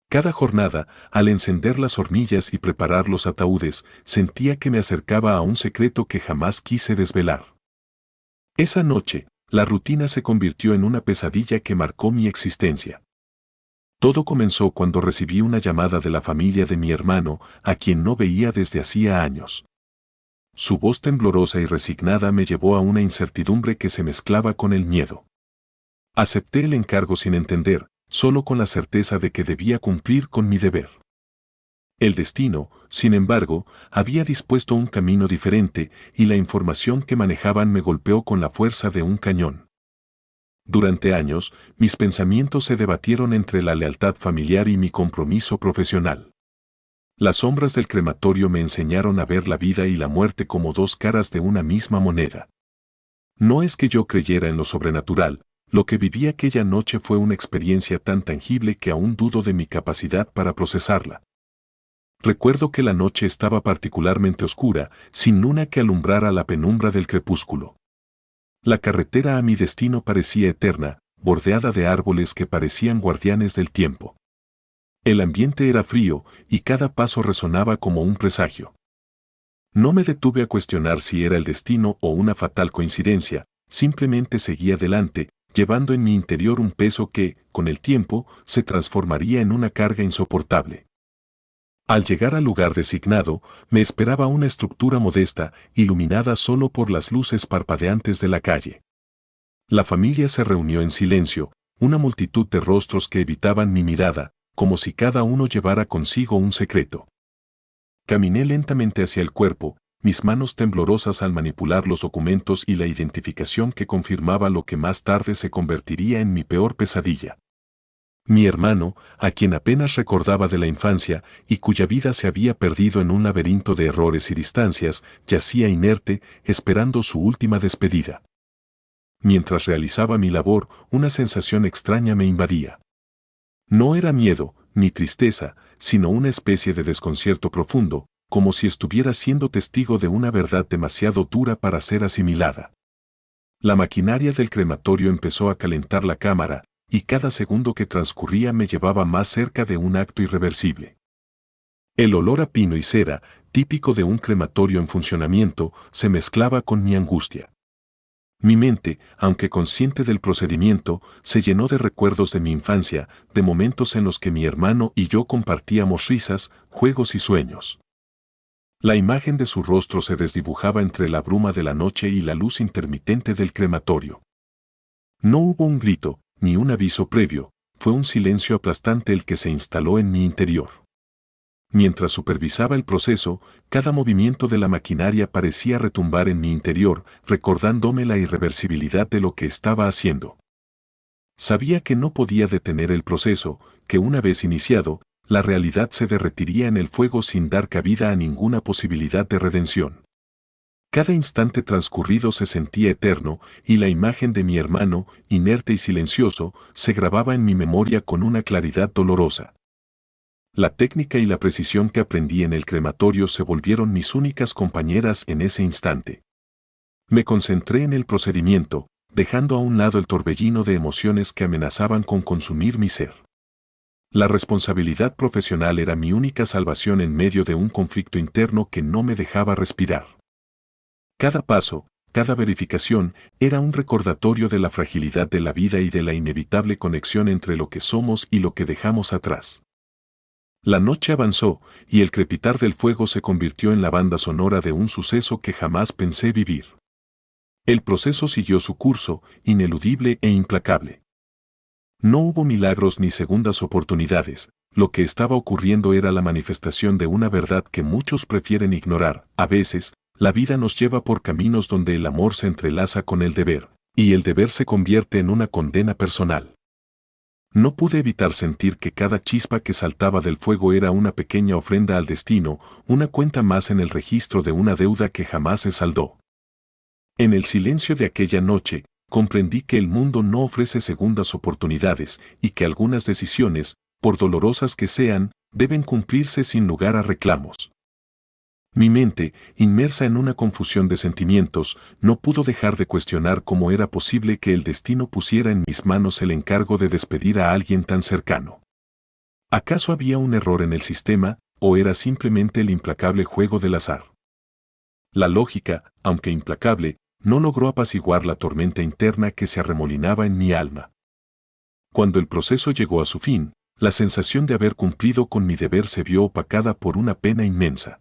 Cada jornada, al encender las hornillas y preparar los ataúdes, sentía que me acercaba a un secreto que jamás quise desvelar. Esa noche, la rutina se convirtió en una pesadilla que marcó mi existencia. Todo comenzó cuando recibí una llamada de la familia de mi hermano, a quien no veía desde hacía años. Su voz temblorosa y resignada me llevó a una incertidumbre que se mezclaba con el miedo. Acepté el encargo sin entender, solo con la certeza de que debía cumplir con mi deber. El destino, sin embargo, había dispuesto un camino diferente, y la información que manejaban me golpeó con la fuerza de un cañón. Durante años, mis pensamientos se debatieron entre la lealtad familiar y mi compromiso profesional. Las sombras del crematorio me enseñaron a ver la vida y la muerte como dos caras de una misma moneda. No es que yo creyera en lo sobrenatural, lo que viví aquella noche fue una experiencia tan tangible que aún dudo de mi capacidad para procesarla. Recuerdo que la noche estaba particularmente oscura, sin luna que alumbrara la penumbra del crepúsculo. La carretera a mi destino parecía eterna, bordeada de árboles que parecían guardianes del tiempo. El ambiente era frío, y cada paso resonaba como un presagio. No me detuve a cuestionar si era el destino o una fatal coincidencia, simplemente seguí adelante, llevando en mi interior un peso que, con el tiempo, se transformaría en una carga insoportable. Al llegar al lugar designado, me esperaba una estructura modesta, iluminada solo por las luces parpadeantes de la calle. La familia se reunió en silencio, una multitud de rostros que evitaban mi mirada, como si cada uno llevara consigo un secreto. Caminé lentamente hacia el cuerpo, mis manos temblorosas al manipular los documentos y la identificación que confirmaba lo que más tarde se convertiría en mi peor pesadilla. Mi hermano, a quien apenas recordaba de la infancia y cuya vida se había perdido en un laberinto de errores y distancias, yacía inerte, esperando su última despedida. Mientras realizaba mi labor, una sensación extraña me invadía. No era miedo, ni tristeza, sino una especie de desconcierto profundo, como si estuviera siendo testigo de una verdad demasiado dura para ser asimilada. La maquinaria del crematorio empezó a calentar la cámara, y cada segundo que transcurría me llevaba más cerca de un acto irreversible. El olor a pino y cera, típico de un crematorio en funcionamiento, se mezclaba con mi angustia. Mi mente, aunque consciente del procedimiento, se llenó de recuerdos de mi infancia, de momentos en los que mi hermano y yo compartíamos risas, juegos y sueños. La imagen de su rostro se desdibujaba entre la bruma de la noche y la luz intermitente del crematorio. No hubo un grito, ni un aviso previo, fue un silencio aplastante el que se instaló en mi interior. Mientras supervisaba el proceso, cada movimiento de la maquinaria parecía retumbar en mi interior, recordándome la irreversibilidad de lo que estaba haciendo. Sabía que no podía detener el proceso, que una vez iniciado, la realidad se derretiría en el fuego sin dar cabida a ninguna posibilidad de redención. Cada instante transcurrido se sentía eterno, y la imagen de mi hermano, inerte y silencioso, se grababa en mi memoria con una claridad dolorosa. La técnica y la precisión que aprendí en el crematorio se volvieron mis únicas compañeras en ese instante. Me concentré en el procedimiento, dejando a un lado el torbellino de emociones que amenazaban con consumir mi ser. La responsabilidad profesional era mi única salvación en medio de un conflicto interno que no me dejaba respirar. Cada paso, cada verificación, era un recordatorio de la fragilidad de la vida y de la inevitable conexión entre lo que somos y lo que dejamos atrás. La noche avanzó, y el crepitar del fuego se convirtió en la banda sonora de un suceso que jamás pensé vivir. El proceso siguió su curso, ineludible e implacable. No hubo milagros ni segundas oportunidades, lo que estaba ocurriendo era la manifestación de una verdad que muchos prefieren ignorar. A veces, la vida nos lleva por caminos donde el amor se entrelaza con el deber, y el deber se convierte en una condena personal. No pude evitar sentir que cada chispa que saltaba del fuego era una pequeña ofrenda al destino, una cuenta más en el registro de una deuda que jamás se saldó. En el silencio de aquella noche, comprendí que el mundo no ofrece segundas oportunidades y que algunas decisiones, por dolorosas que sean, deben cumplirse sin lugar a reclamos. Mi mente, inmersa en una confusión de sentimientos, no pudo dejar de cuestionar cómo era posible que el destino pusiera en mis manos el encargo de despedir a alguien tan cercano. ¿Acaso había un error en el sistema, o era simplemente el implacable juego del azar? La lógica, aunque implacable, no logró apaciguar la tormenta interna que se arremolinaba en mi alma. Cuando el proceso llegó a su fin, la sensación de haber cumplido con mi deber se vio opacada por una pena inmensa.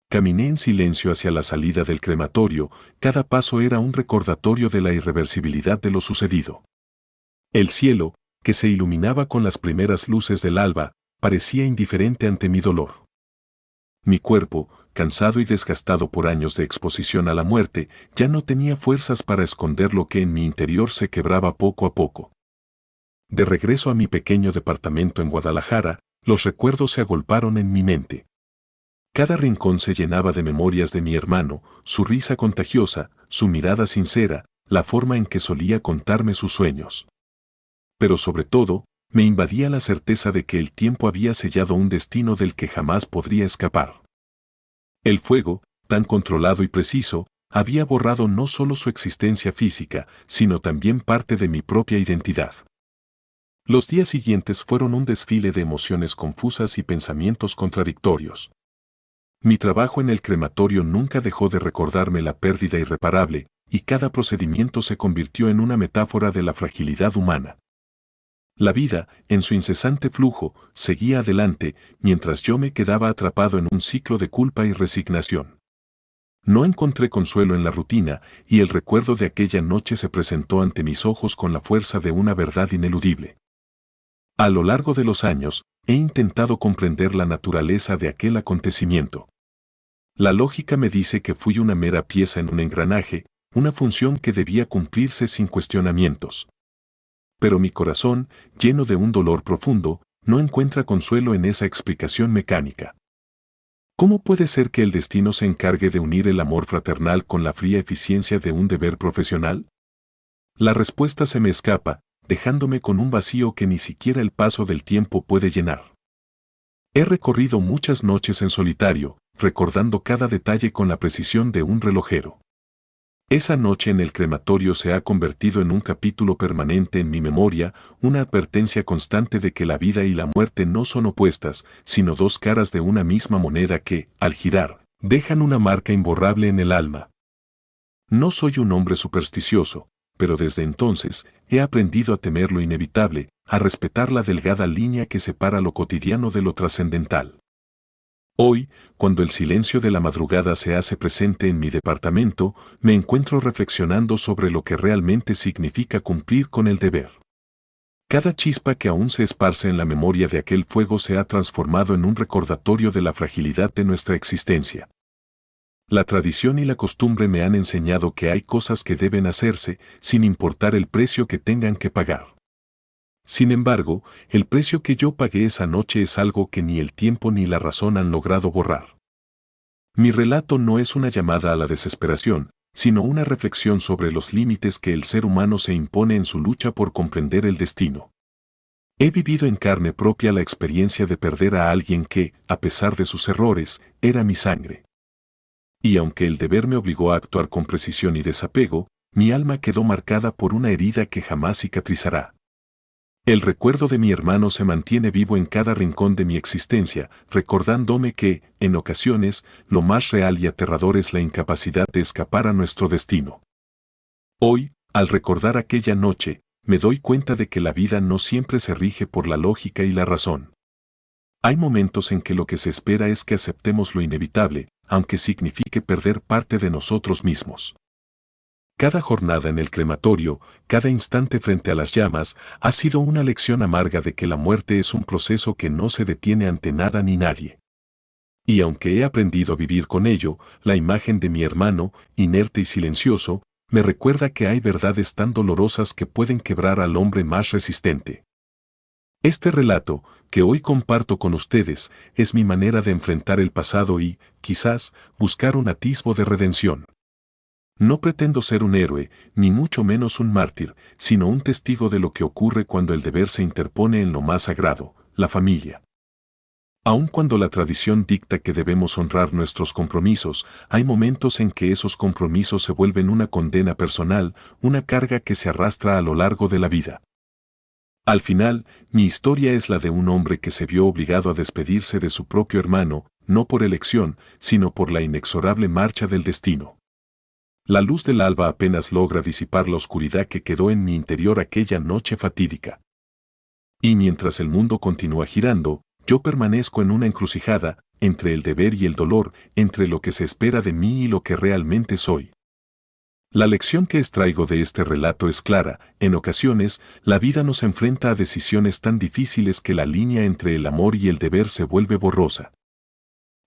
Caminé en silencio hacia la salida del crematorio, cada paso era un recordatorio de la irreversibilidad de lo sucedido. El cielo, que se iluminaba con las primeras luces del alba, parecía indiferente ante mi dolor. Mi cuerpo, cansado y desgastado por años de exposición a la muerte, ya no tenía fuerzas para esconder lo que en mi interior se quebraba poco a poco. De regreso a mi pequeño departamento en Guadalajara, los recuerdos se agolparon en mi mente. Cada rincón se llenaba de memorias de mi hermano, su risa contagiosa, su mirada sincera, la forma en que solía contarme sus sueños. Pero sobre todo, me invadía la certeza de que el tiempo había sellado un destino del que jamás podría escapar. El fuego, tan controlado y preciso, había borrado no solo su existencia física, sino también parte de mi propia identidad. Los días siguientes fueron un desfile de emociones confusas y pensamientos contradictorios. Mi trabajo en el crematorio nunca dejó de recordarme la pérdida irreparable, y cada procedimiento se convirtió en una metáfora de la fragilidad humana. La vida, en su incesante flujo, seguía adelante, mientras yo me quedaba atrapado en un ciclo de culpa y resignación. No encontré consuelo en la rutina, y el recuerdo de aquella noche se presentó ante mis ojos con la fuerza de una verdad ineludible. A lo largo de los años, he intentado comprender la naturaleza de aquel acontecimiento. La lógica me dice que fui una mera pieza en un engranaje, una función que debía cumplirse sin cuestionamientos. Pero mi corazón, lleno de un dolor profundo, no encuentra consuelo en esa explicación mecánica. ¿Cómo puede ser que el destino se encargue de unir el amor fraternal con la fría eficiencia de un deber profesional? La respuesta se me escapa, dejándome con un vacío que ni siquiera el paso del tiempo puede llenar. He recorrido muchas noches en solitario, recordando cada detalle con la precisión de un relojero. Esa noche en el crematorio se ha convertido en un capítulo permanente en mi memoria, una advertencia constante de que la vida y la muerte no son opuestas, sino dos caras de una misma moneda que, al girar, dejan una marca imborrable en el alma. No soy un hombre supersticioso, pero desde entonces he aprendido a temer lo inevitable, a respetar la delgada línea que separa lo cotidiano de lo trascendental. Hoy, cuando el silencio de la madrugada se hace presente en mi departamento, me encuentro reflexionando sobre lo que realmente significa cumplir con el deber. Cada chispa que aún se esparce en la memoria de aquel fuego se ha transformado en un recordatorio de la fragilidad de nuestra existencia. La tradición y la costumbre me han enseñado que hay cosas que deben hacerse, sin importar el precio que tengan que pagar. Sin embargo, el precio que yo pagué esa noche es algo que ni el tiempo ni la razón han logrado borrar. Mi relato no es una llamada a la desesperación, sino una reflexión sobre los límites que el ser humano se impone en su lucha por comprender el destino. He vivido en carne propia la experiencia de perder a alguien que, a pesar de sus errores, era mi sangre. Y aunque el deber me obligó a actuar con precisión y desapego, mi alma quedó marcada por una herida que jamás cicatrizará. El recuerdo de mi hermano se mantiene vivo en cada rincón de mi existencia, recordándome que, en ocasiones, lo más real y aterrador es la incapacidad de escapar a nuestro destino. Hoy, al recordar aquella noche, me doy cuenta de que la vida no siempre se rige por la lógica y la razón. Hay momentos en que lo que se espera es que aceptemos lo inevitable, aunque signifique perder parte de nosotros mismos. Cada jornada en el crematorio, cada instante frente a las llamas, ha sido una lección amarga de que la muerte es un proceso que no se detiene ante nada ni nadie. Y aunque he aprendido a vivir con ello, la imagen de mi hermano, inerte y silencioso, me recuerda que hay verdades tan dolorosas que pueden quebrar al hombre más resistente. Este relato, que hoy comparto con ustedes, es mi manera de enfrentar el pasado y, quizás, buscar un atisbo de redención. No pretendo ser un héroe, ni mucho menos un mártir, sino un testigo de lo que ocurre cuando el deber se interpone en lo más sagrado, la familia. Aun cuando la tradición dicta que debemos honrar nuestros compromisos, hay momentos en que esos compromisos se vuelven una condena personal, una carga que se arrastra a lo largo de la vida. Al final, mi historia es la de un hombre que se vio obligado a despedirse de su propio hermano, no por elección, sino por la inexorable marcha del destino. La luz del alba apenas logra disipar la oscuridad que quedó en mi interior aquella noche fatídica. Y mientras el mundo continúa girando, yo permanezco en una encrucijada, entre el deber y el dolor, entre lo que se espera de mí y lo que realmente soy. La lección que extraigo de este relato es clara: en ocasiones, la vida nos enfrenta a decisiones tan difíciles que la línea entre el amor y el deber se vuelve borrosa.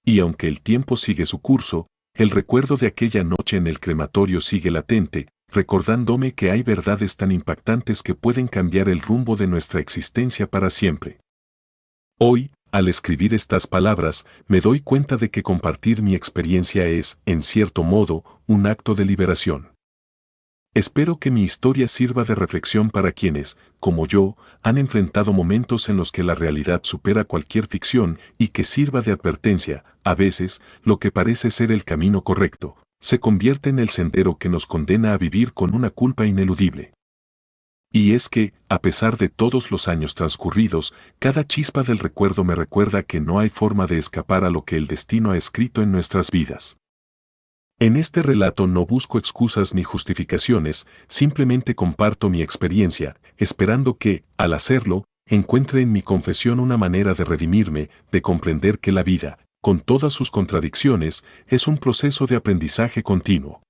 Y aunque el tiempo sigue su curso, el recuerdo de aquella noche en el crematorio sigue latente, recordándome que hay verdades tan impactantes que pueden cambiar el rumbo de nuestra existencia para siempre. Hoy, al escribir estas palabras, me doy cuenta de que compartir mi experiencia es, en cierto modo, un acto de liberación. Espero que mi historia sirva de reflexión para quienes, como yo, han enfrentado momentos en los que la realidad supera cualquier ficción y que sirva de advertencia: a veces, lo que parece ser el camino correcto, se convierte en el sendero que nos condena a vivir con una culpa ineludible. Y es que, a pesar de todos los años transcurridos, cada chispa del recuerdo me recuerda que no hay forma de escapar a lo que el destino ha escrito en nuestras vidas. En este relato no busco excusas ni justificaciones, simplemente comparto mi experiencia, esperando que, al hacerlo, encuentre en mi confesión una manera de redimirme, de comprender que la vida, con todas sus contradicciones, es un proceso de aprendizaje continuo.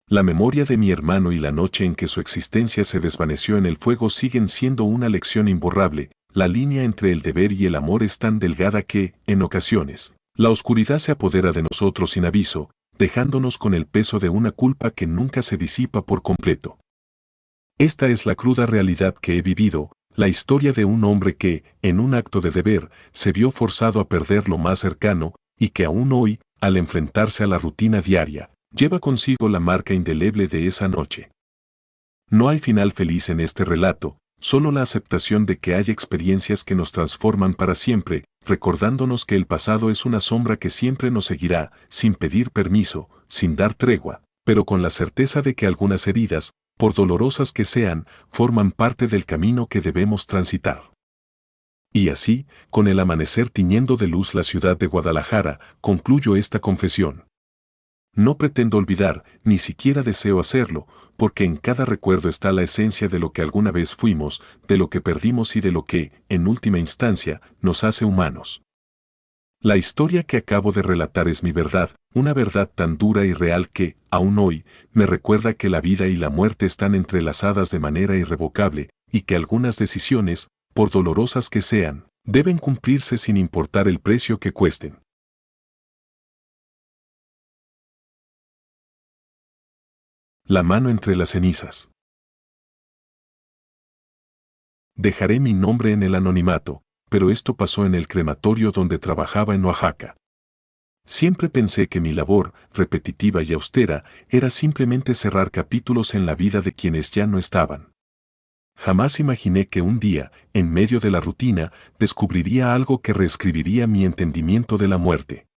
La memoria de mi hermano y la noche en que su existencia se desvaneció en el fuego siguen siendo una lección imborrable. La línea entre el deber y el amor es tan delgada que, en ocasiones, la oscuridad se apodera de nosotros sin aviso, dejándonos con el peso de una culpa que nunca se disipa por completo. Esta es la cruda realidad que he vivido, la historia de un hombre que, en un acto de deber, se vio forzado a perder lo más cercano, y que aún hoy, al enfrentarse a la rutina diaria, lleva consigo la marca indeleble de esa noche. No hay final feliz en este relato, solo la aceptación de que hay experiencias que nos transforman para siempre, recordándonos que el pasado es una sombra que siempre nos seguirá, sin pedir permiso, sin dar tregua, pero con la certeza de que algunas heridas, por dolorosas que sean, forman parte del camino que debemos transitar. Y así, con el amanecer tiñendo de luz la ciudad de Guadalajara, concluyo esta confesión. No pretendo olvidar, ni siquiera deseo hacerlo, porque en cada recuerdo está la esencia de lo que alguna vez fuimos, de lo que perdimos y de lo que, en última instancia, nos hace humanos. La historia que acabo de relatar es mi verdad, una verdad tan dura y real que, aún hoy, me recuerda que la vida y la muerte están entrelazadas de manera irrevocable, y que algunas decisiones, por dolorosas que sean, deben cumplirse sin importar el precio que cuesten. La mano entre las cenizas. Dejaré mi nombre en el anonimato, pero esto pasó en el crematorio donde trabajaba en Oaxaca. Siempre pensé que mi labor, repetitiva y austera, era simplemente cerrar capítulos en la vida de quienes ya no estaban. Jamás imaginé que un día, en medio de la rutina, descubriría algo que reescribiría mi entendimiento de la muerte.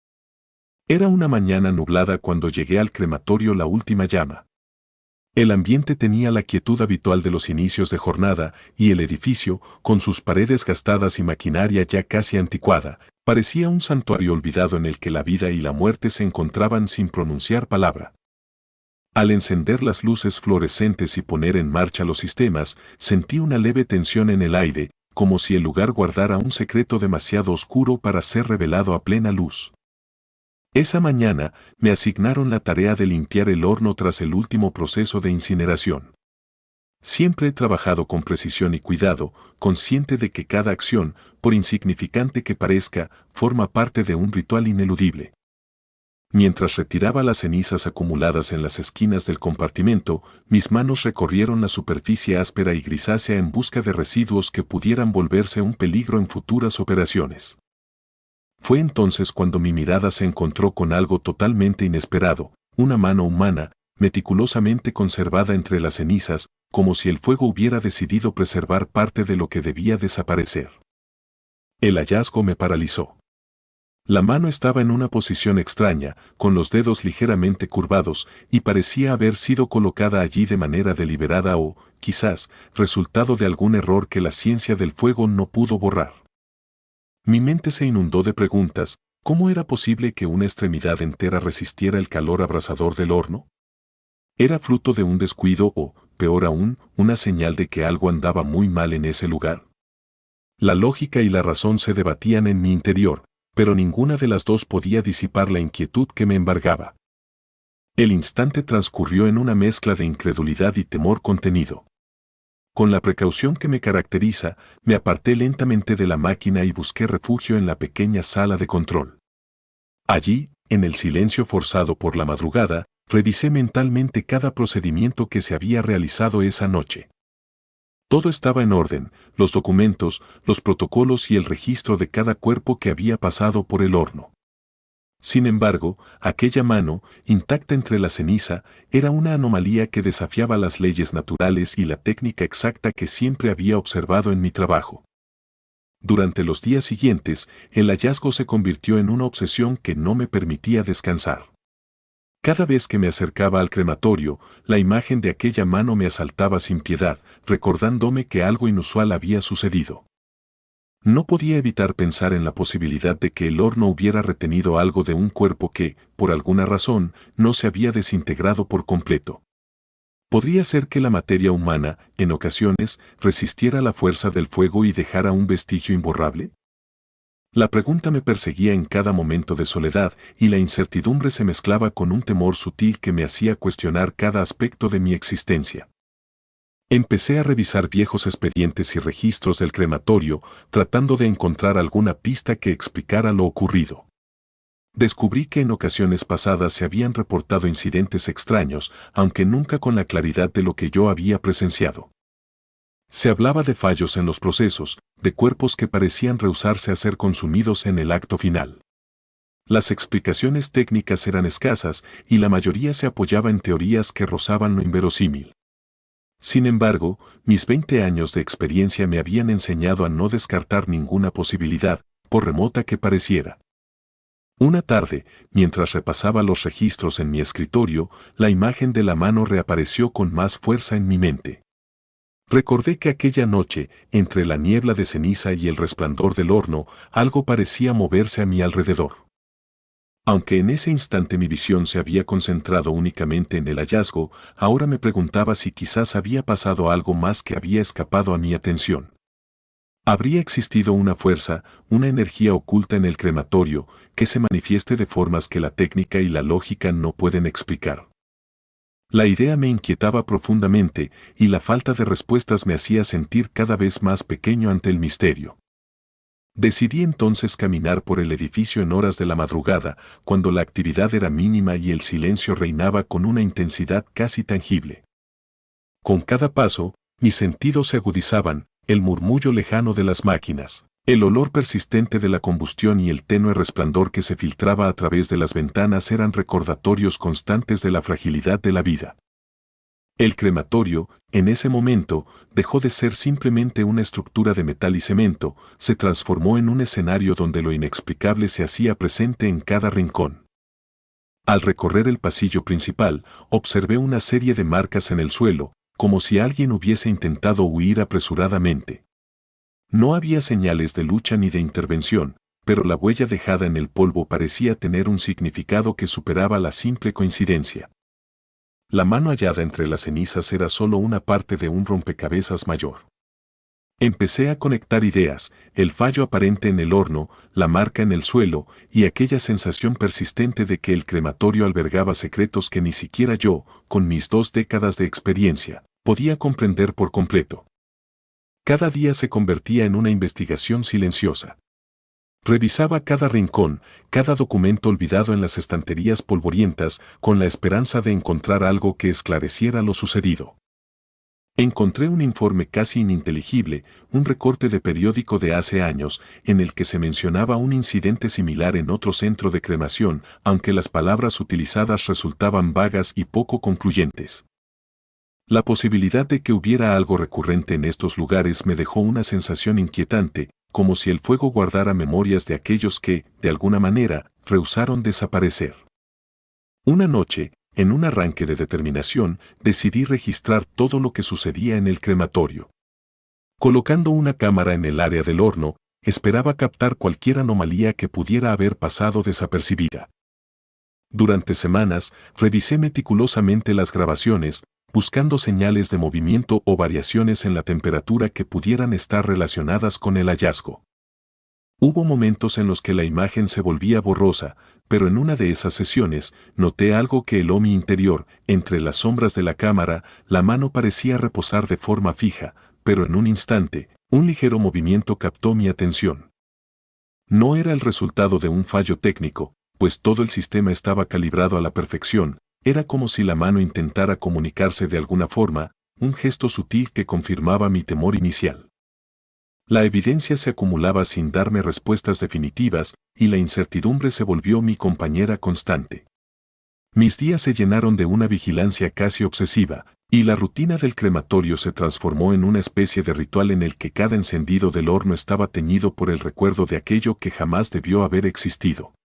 Era una mañana nublada cuando llegué al crematorio La Última Llama. El ambiente tenía la quietud habitual de los inicios de jornada, y el edificio, con sus paredes gastadas y maquinaria ya casi anticuada, parecía un santuario olvidado en el que la vida y la muerte se encontraban sin pronunciar palabra. Al encender las luces fluorescentes y poner en marcha los sistemas, sentí una leve tensión en el aire, como si el lugar guardara un secreto demasiado oscuro para ser revelado a plena luz. Esa mañana me asignaron la tarea de limpiar el horno tras el último proceso de incineración. Siempre he trabajado con precisión y cuidado, consciente de que cada acción, por insignificante que parezca, forma parte de un ritual ineludible. Mientras retiraba las cenizas acumuladas en las esquinas del compartimento, mis manos recorrieron la superficie áspera y grisácea en busca de residuos que pudieran volverse un peligro en futuras operaciones. Fue entonces cuando mi mirada se encontró con algo totalmente inesperado, una mano humana, meticulosamente conservada entre las cenizas, como si el fuego hubiera decidido preservar parte de lo que debía desaparecer. El hallazgo me paralizó. La mano estaba en una posición extraña, con los dedos ligeramente curvados, y parecía haber sido colocada allí de manera deliberada o, quizás, resultado de algún error que la ciencia del fuego no pudo borrar. Mi mente se inundó de preguntas. ¿Cómo era posible que una extremidad entera resistiera el calor abrasador del horno? ¿Era fruto de un descuido o, peor aún, una señal de que algo andaba muy mal en ese lugar? La lógica y la razón se debatían en mi interior, pero ninguna de las dos podía disipar la inquietud que me embargaba. El instante transcurrió en una mezcla de incredulidad y temor contenido. Con la precaución que me caracteriza, me aparté lentamente de la máquina y busqué refugio en la pequeña sala de control. Allí, en el silencio forzado por la madrugada, revisé mentalmente cada procedimiento que se había realizado esa noche. Todo estaba en orden, los documentos, los protocolos y el registro de cada cuerpo que había pasado por el horno. Sin embargo, aquella mano, intacta entre la ceniza, era una anomalía que desafiaba las leyes naturales y la técnica exacta que siempre había observado en mi trabajo. Durante los días siguientes, el hallazgo se convirtió en una obsesión que no me permitía descansar. Cada vez que me acercaba al crematorio, la imagen de aquella mano me asaltaba sin piedad, recordándome que algo inusual había sucedido. No podía evitar pensar en la posibilidad de que el horno hubiera retenido algo de un cuerpo que, por alguna razón, no se había desintegrado por completo. ¿Podría ser que la materia humana, en ocasiones, resistiera la fuerza del fuego y dejara un vestigio imborrable? La pregunta me perseguía en cada momento de soledad, y la incertidumbre se mezclaba con un temor sutil que me hacía cuestionar cada aspecto de mi existencia. Empecé a revisar viejos expedientes y registros del crematorio, tratando de encontrar alguna pista que explicara lo ocurrido. Descubrí que en ocasiones pasadas se habían reportado incidentes extraños, aunque nunca con la claridad de lo que yo había presenciado. Se hablaba de fallos en los procesos, de cuerpos que parecían rehusarse a ser consumidos en el acto final. Las explicaciones técnicas eran escasas y la mayoría se apoyaba en teorías que rozaban lo inverosímil. Sin embargo, mis 20 años de experiencia me habían enseñado a no descartar ninguna posibilidad, por remota que pareciera. Una tarde, mientras repasaba los registros en mi escritorio, la imagen de la mano reapareció con más fuerza en mi mente. Recordé que aquella noche, entre la niebla de ceniza y el resplandor del horno, algo parecía moverse a mi alrededor. Aunque en ese instante mi visión se había concentrado únicamente en el hallazgo, ahora me preguntaba si quizás había pasado algo más que había escapado a mi atención. ¿Habría existido una fuerza, una energía oculta en el crematorio, que se manifieste de formas que la técnica y la lógica no pueden explicar? La idea me inquietaba profundamente, y la falta de respuestas me hacía sentir cada vez más pequeño ante el misterio. Decidí entonces caminar por el edificio en horas de la madrugada, cuando la actividad era mínima y el silencio reinaba con una intensidad casi tangible. Con cada paso, mis sentidos se agudizaban, el murmullo lejano de las máquinas, el olor persistente de la combustión y el tenue resplandor que se filtraba a través de las ventanas eran recordatorios constantes de la fragilidad de la vida. El crematorio, en ese momento, dejó de ser simplemente una estructura de metal y cemento, se transformó en un escenario donde lo inexplicable se hacía presente en cada rincón. Al recorrer el pasillo principal, observé una serie de marcas en el suelo, como si alguien hubiese intentado huir apresuradamente. No había señales de lucha ni de intervención, pero la huella dejada en el polvo parecía tener un significado que superaba la simple coincidencia. La mano hallada entre las cenizas era solo una parte de un rompecabezas mayor. Empecé a conectar ideas, el fallo aparente en el horno, la marca en el suelo y aquella sensación persistente de que el crematorio albergaba secretos que ni siquiera yo, con mis 2 décadas de experiencia, podía comprender por completo. Cada día se convertía en una investigación silenciosa. Revisaba cada rincón, cada documento olvidado en las estanterías polvorientas, con la esperanza de encontrar algo que esclareciera lo sucedido. Encontré un informe casi ininteligible, un recorte de periódico de hace años, en el que se mencionaba un incidente similar en otro centro de cremación, aunque las palabras utilizadas resultaban vagas y poco concluyentes. La posibilidad de que hubiera algo recurrente en estos lugares me dejó una sensación inquietante, como si el fuego guardara memorias de aquellos que, de alguna manera, rehusaron desaparecer. Una noche, en un arranque de determinación, decidí registrar todo lo que sucedía en el crematorio. Colocando una cámara en el área del horno, esperaba captar cualquier anomalía que pudiera haber pasado desapercibida. Durante semanas, revisé meticulosamente las grabaciones, buscando señales de movimiento o variaciones en la temperatura que pudieran estar relacionadas con el hallazgo. Hubo momentos en los que la imagen se volvía borrosa, pero en una de esas sesiones noté algo que heló mi interior. Entre las sombras de la cámara, la mano parecía reposar de forma fija, pero en un instante, un ligero movimiento captó mi atención. No era el resultado de un fallo técnico, pues todo el sistema estaba calibrado a la perfección. Era como si la mano intentara comunicarse de alguna forma, un gesto sutil que confirmaba mi temor inicial. La evidencia se acumulaba sin darme respuestas definitivas, y la incertidumbre se volvió mi compañera constante. Mis días se llenaron de una vigilancia casi obsesiva, y la rutina del crematorio se transformó en una especie de ritual en el que cada encendido del horno estaba teñido por el recuerdo de aquello que jamás debió haber existido.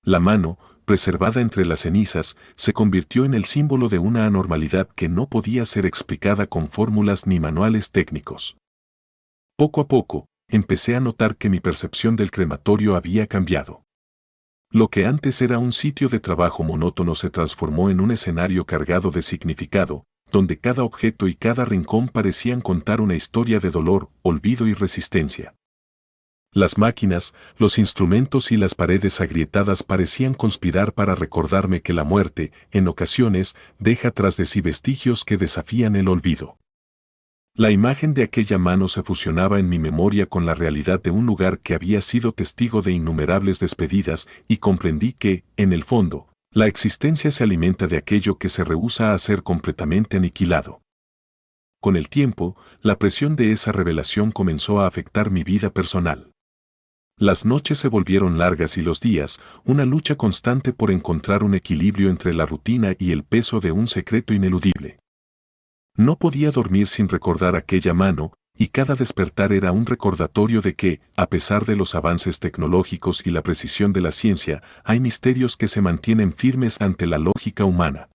La mano, preservada entre las cenizas, se convirtió en el símbolo de una anormalidad que no podía ser explicada con fórmulas ni manuales técnicos. Poco a poco, empecé a notar que mi percepción del crematorio había cambiado. Lo que antes era un sitio de trabajo monótono se transformó en un escenario cargado de significado, donde cada objeto y cada rincón parecían contar una historia de dolor, olvido y resistencia. Las máquinas, los instrumentos y las paredes agrietadas parecían conspirar para recordarme que la muerte, en ocasiones, deja tras de sí vestigios que desafían el olvido. La imagen de aquella mano se fusionaba en mi memoria con la realidad de un lugar que había sido testigo de innumerables despedidas y comprendí que, en el fondo, la existencia se alimenta de aquello que se rehúsa a ser completamente aniquilado. Con el tiempo, la presión de esa revelación comenzó a afectar mi vida personal. Las noches se volvieron largas y los días, una lucha constante por encontrar un equilibrio entre la rutina y el peso de un secreto ineludible. No podía dormir sin recordar aquella mano, y cada despertar era un recordatorio de que, a pesar de los avances tecnológicos y la precisión de la ciencia, hay misterios que se mantienen firmes ante la lógica humana.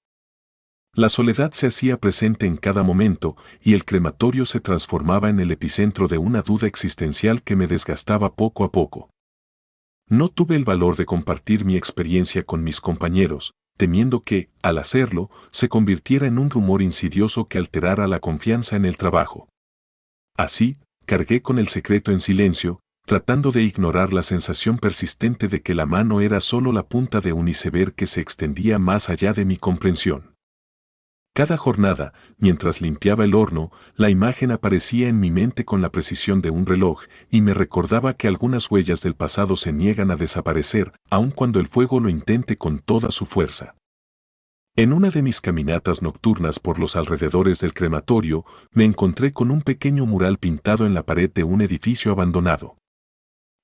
La soledad se hacía presente en cada momento, y el crematorio se transformaba en el epicentro de una duda existencial que me desgastaba poco a poco. No tuve el valor de compartir mi experiencia con mis compañeros, temiendo que, al hacerlo, se convirtiera en un rumor insidioso que alterara la confianza en el trabajo. Así, cargué con el secreto en silencio, tratando de ignorar la sensación persistente de que la mano era solo la punta de un iceberg que se extendía más allá de mi comprensión. Cada jornada, mientras limpiaba el horno, la imagen aparecía en mi mente con la precisión de un reloj y me recordaba que algunas huellas del pasado se niegan a desaparecer, aun cuando el fuego lo intente con toda su fuerza. En una de mis caminatas nocturnas por los alrededores del crematorio, me encontré con un pequeño mural pintado en la pared de un edificio abandonado.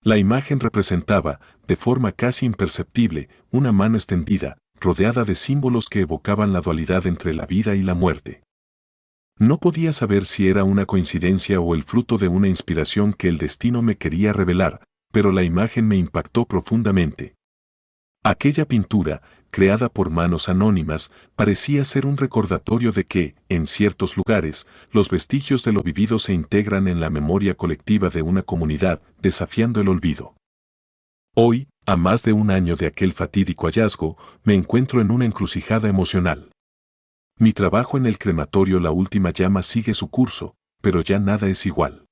La imagen representaba, de forma casi imperceptible, una mano extendida, rodeada de símbolos que evocaban la dualidad entre la vida y la muerte. No podía saber si era una coincidencia o el fruto de una inspiración que el destino me quería revelar, pero la imagen me impactó profundamente. Aquella pintura, creada por manos anónimas, parecía ser un recordatorio de que, en ciertos lugares, los vestigios de lo vivido se integran en la memoria colectiva de una comunidad, desafiando el olvido. Hoy, a más de un año de aquel fatídico hallazgo, me encuentro en una encrucijada emocional. Mi trabajo en el crematorio La Última Llama sigue su curso, pero ya nada es igual.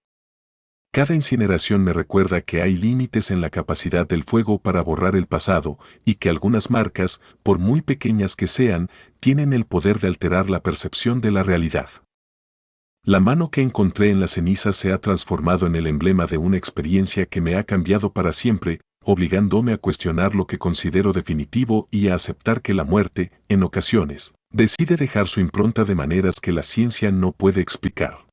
Cada incineración me recuerda que hay límites en la capacidad del fuego para borrar el pasado y que algunas marcas, por muy pequeñas que sean, tienen el poder de alterar la percepción de la realidad. La mano que encontré en la ceniza se ha transformado en el emblema de una experiencia que me ha cambiado para siempre, obligándome a cuestionar lo que considero definitivo y a aceptar que la muerte, en ocasiones, decide dejar su impronta de maneras que la ciencia no puede explicar.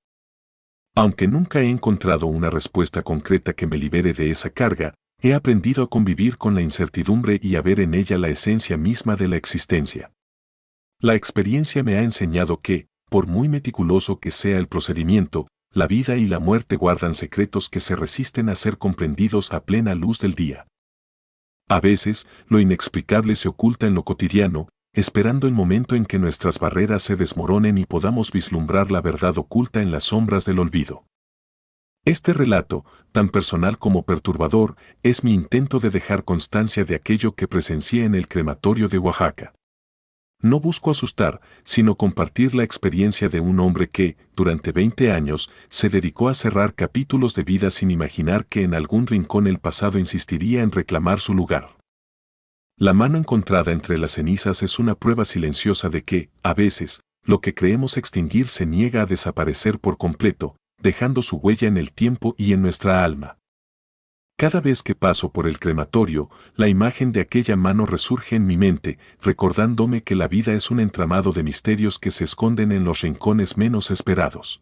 Aunque nunca he encontrado una respuesta concreta que me libere de esa carga, he aprendido a convivir con la incertidumbre y a ver en ella la esencia misma de la existencia. La experiencia me ha enseñado que, por muy meticuloso que sea el procedimiento, la vida y la muerte guardan secretos que se resisten a ser comprendidos a plena luz del día. A veces, lo inexplicable se oculta en lo cotidiano, esperando el momento en que nuestras barreras se desmoronen y podamos vislumbrar la verdad oculta en las sombras del olvido. Este relato, tan personal como perturbador, es mi intento de dejar constancia de aquello que presencié en el crematorio de Oaxaca. No busco asustar, sino compartir la experiencia de un hombre que, durante 20 años, se dedicó a cerrar capítulos de vida sin imaginar que en algún rincón el pasado insistiría en reclamar su lugar. La mano encontrada entre las cenizas es una prueba silenciosa de que, a veces, lo que creemos extinguir se niega a desaparecer por completo, dejando su huella en el tiempo y en nuestra alma. Cada vez que paso por el crematorio, la imagen de aquella mano resurge en mi mente, recordándome que la vida es un entramado de misterios que se esconden en los rincones menos esperados.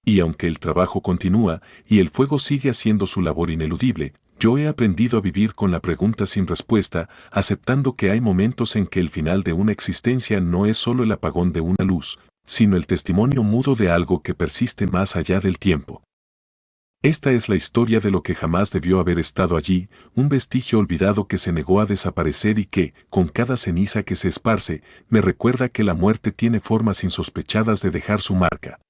Y aunque el trabajo continúa y el fuego sigue haciendo su labor ineludible, yo he aprendido a vivir con la pregunta sin respuesta, aceptando que hay momentos en que el final de una existencia no es solo el apagón de una luz, sino el testimonio mudo de algo que persiste más allá del tiempo. Esta es la historia de lo que jamás debió haber estado allí, un vestigio olvidado que se negó a desaparecer y que, con cada ceniza que se esparce, me recuerda que la muerte tiene formas insospechadas de dejar su marca.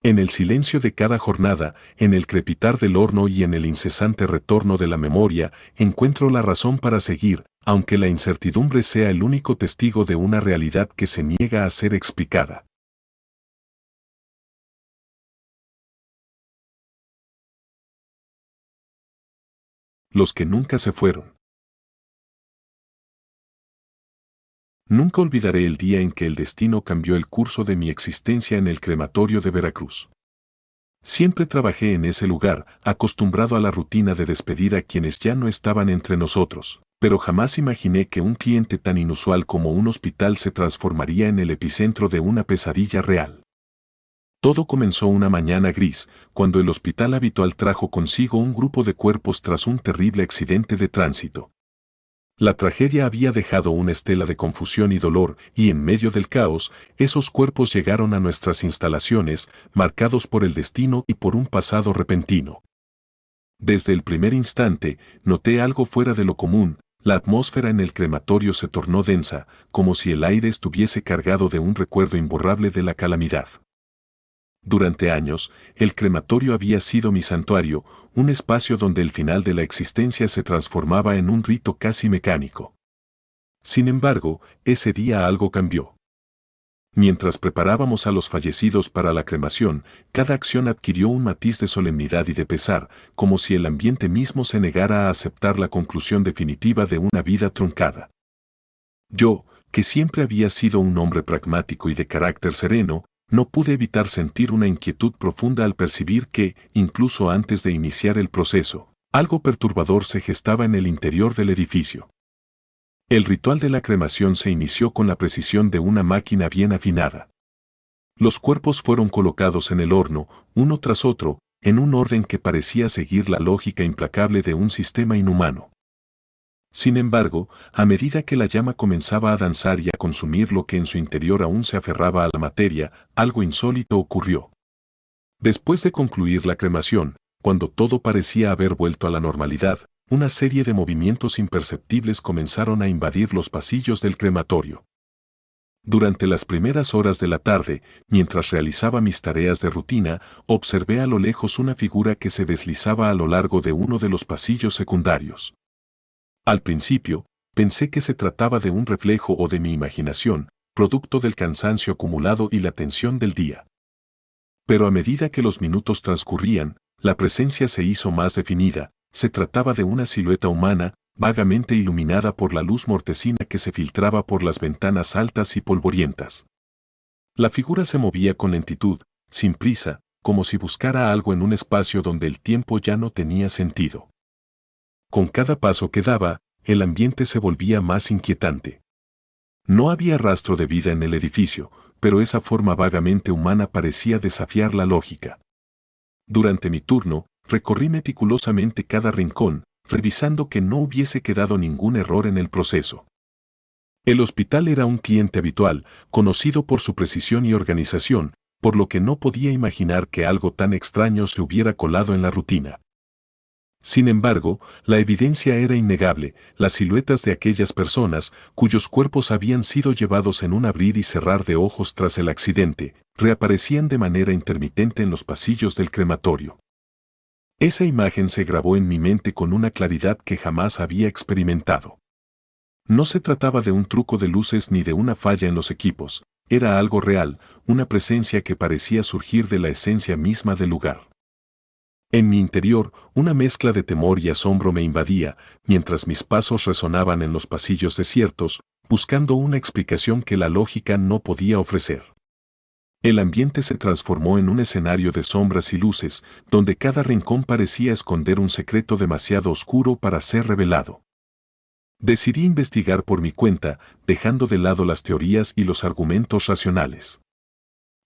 En el silencio de cada jornada, en el crepitar del horno y en el incesante retorno de la memoria, encuentro la razón para seguir, aunque la incertidumbre sea el único testigo de una realidad que se niega a ser explicada. Los que nunca se fueron. Nunca olvidaré el día en que el destino cambió el curso de mi existencia en el crematorio de Veracruz. Siempre trabajé en ese lugar, acostumbrado a la rutina de despedir a quienes ya no estaban entre nosotros, pero jamás imaginé que un cliente tan inusual como un hospital se transformaría en el epicentro de una pesadilla real. Todo comenzó una mañana gris, cuando el hospital habitual trajo consigo un grupo de cuerpos tras un terrible accidente de tránsito. La tragedia había dejado una estela de confusión y dolor, y en medio del caos, esos cuerpos llegaron a nuestras instalaciones, marcados por el destino y por un pasado repentino. Desde el primer instante, noté algo fuera de lo común. La atmósfera en el crematorio se tornó densa, como si el aire estuviese cargado de un recuerdo imborrable de la calamidad. Durante años, el crematorio había sido mi santuario, un espacio donde el final de la existencia se transformaba en un rito casi mecánico. Sin embargo, ese día algo cambió. Mientras preparábamos a los fallecidos para la cremación, cada acción adquirió un matiz de solemnidad y de pesar, como si el ambiente mismo se negara a aceptar la conclusión definitiva de una vida truncada. Yo, que siempre había sido un hombre pragmático y de carácter sereno, no pude evitar sentir una inquietud profunda al percibir que, incluso antes de iniciar el proceso, algo perturbador se gestaba en el interior del edificio. El ritual de la cremación se inició con la precisión de una máquina bien afinada. Los cuerpos fueron colocados en el horno, uno tras otro, en un orden que parecía seguir la lógica implacable de un sistema inhumano. Sin embargo, a medida que la llama comenzaba a danzar y a consumir lo que en su interior aún se aferraba a la materia, algo insólito ocurrió. Después de concluir la cremación, cuando todo parecía haber vuelto a la normalidad, una serie de movimientos imperceptibles comenzaron a invadir los pasillos del crematorio. Durante las primeras horas de la tarde, mientras realizaba mis tareas de rutina, observé a lo lejos una figura que se deslizaba a lo largo de uno de los pasillos secundarios. Al principio, pensé que se trataba de un reflejo o de mi imaginación, producto del cansancio acumulado y la tensión del día. Pero a medida que los minutos transcurrían, la presencia se hizo más definida. Se trataba de una silueta humana, vagamente iluminada por la luz mortecina que se filtraba por las ventanas altas y polvorientas. La figura se movía con lentitud, sin prisa, como si buscara algo en un espacio donde el tiempo ya no tenía sentido. Con cada paso que daba, el ambiente se volvía más inquietante. No había rastro de vida en el edificio, pero esa forma vagamente humana parecía desafiar la lógica. Durante mi turno, recorrí meticulosamente cada rincón, revisando que no hubiese quedado ningún error en el proceso. El hospital era un cliente habitual, conocido por su precisión y organización, por lo que no podía imaginar que algo tan extraño se hubiera colado en la rutina. Sin embargo, la evidencia era innegable: las siluetas de aquellas personas, cuyos cuerpos habían sido llevados en un abrir y cerrar de ojos tras el accidente, reaparecían de manera intermitente en los pasillos del crematorio. Esa imagen se grabó en mi mente con una claridad que jamás había experimentado. No se trataba de un truco de luces ni de una falla en los equipos, era algo real, una presencia que parecía surgir de la esencia misma del lugar. En mi interior, una mezcla de temor y asombro me invadía, mientras mis pasos resonaban en los pasillos desiertos, buscando una explicación que la lógica no podía ofrecer. El ambiente se transformó en un escenario de sombras y luces, donde cada rincón parecía esconder un secreto demasiado oscuro para ser revelado. Decidí investigar por mi cuenta, dejando de lado las teorías y los argumentos racionales.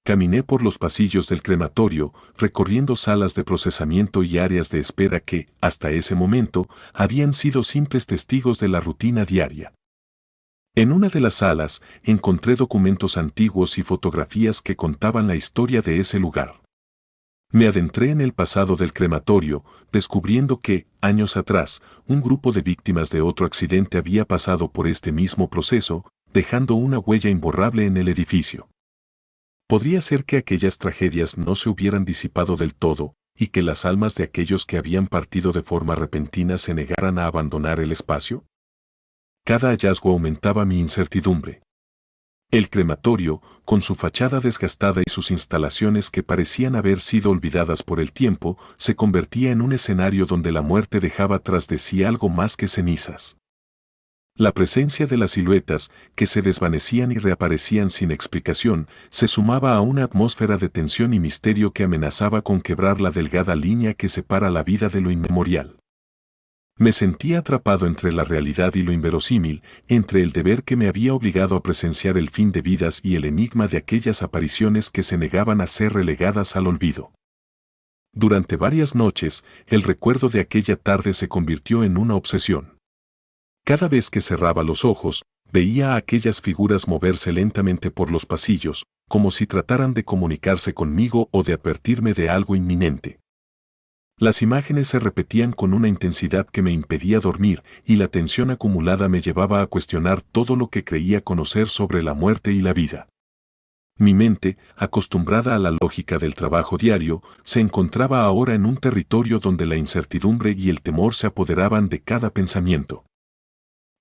Caminé por los pasillos del crematorio, recorriendo salas de procesamiento y áreas de espera que, hasta ese momento, habían sido simples testigos de la rutina diaria. En una de las salas, encontré documentos antiguos y fotografías que contaban la historia de ese lugar. Me adentré en el pasado del crematorio, descubriendo que, años atrás, un grupo de víctimas de otro accidente había pasado por este mismo proceso, dejando una huella imborrable en el edificio. Podría ser que aquellas tragedias no se hubieran disipado del todo, y que las almas de aquellos que habían partido de forma repentina se negaran a abandonar el espacio. Cada hallazgo aumentaba mi incertidumbre. El crematorio, con su fachada desgastada y sus instalaciones que parecían haber sido olvidadas por el tiempo, se convertía en un escenario donde la muerte dejaba tras de sí algo más que cenizas. La presencia de las siluetas, que se desvanecían y reaparecían sin explicación, se sumaba a una atmósfera de tensión y misterio que amenazaba con quebrar la delgada línea que separa la vida de lo inmemorial. Me sentía atrapado entre la realidad y lo inverosímil, entre el deber que me había obligado a presenciar el fin de vidas y el enigma de aquellas apariciones que se negaban a ser relegadas al olvido. Durante varias noches, el recuerdo de aquella tarde se convirtió en una obsesión. Cada vez que cerraba los ojos, veía a aquellas figuras moverse lentamente por los pasillos, como si trataran de comunicarse conmigo o de advertirme de algo inminente. Las imágenes se repetían con una intensidad que me impedía dormir, y la tensión acumulada me llevaba a cuestionar todo lo que creía conocer sobre la muerte y la vida. Mi mente, acostumbrada a la lógica del trabajo diario, se encontraba ahora en un territorio donde la incertidumbre y el temor se apoderaban de cada pensamiento.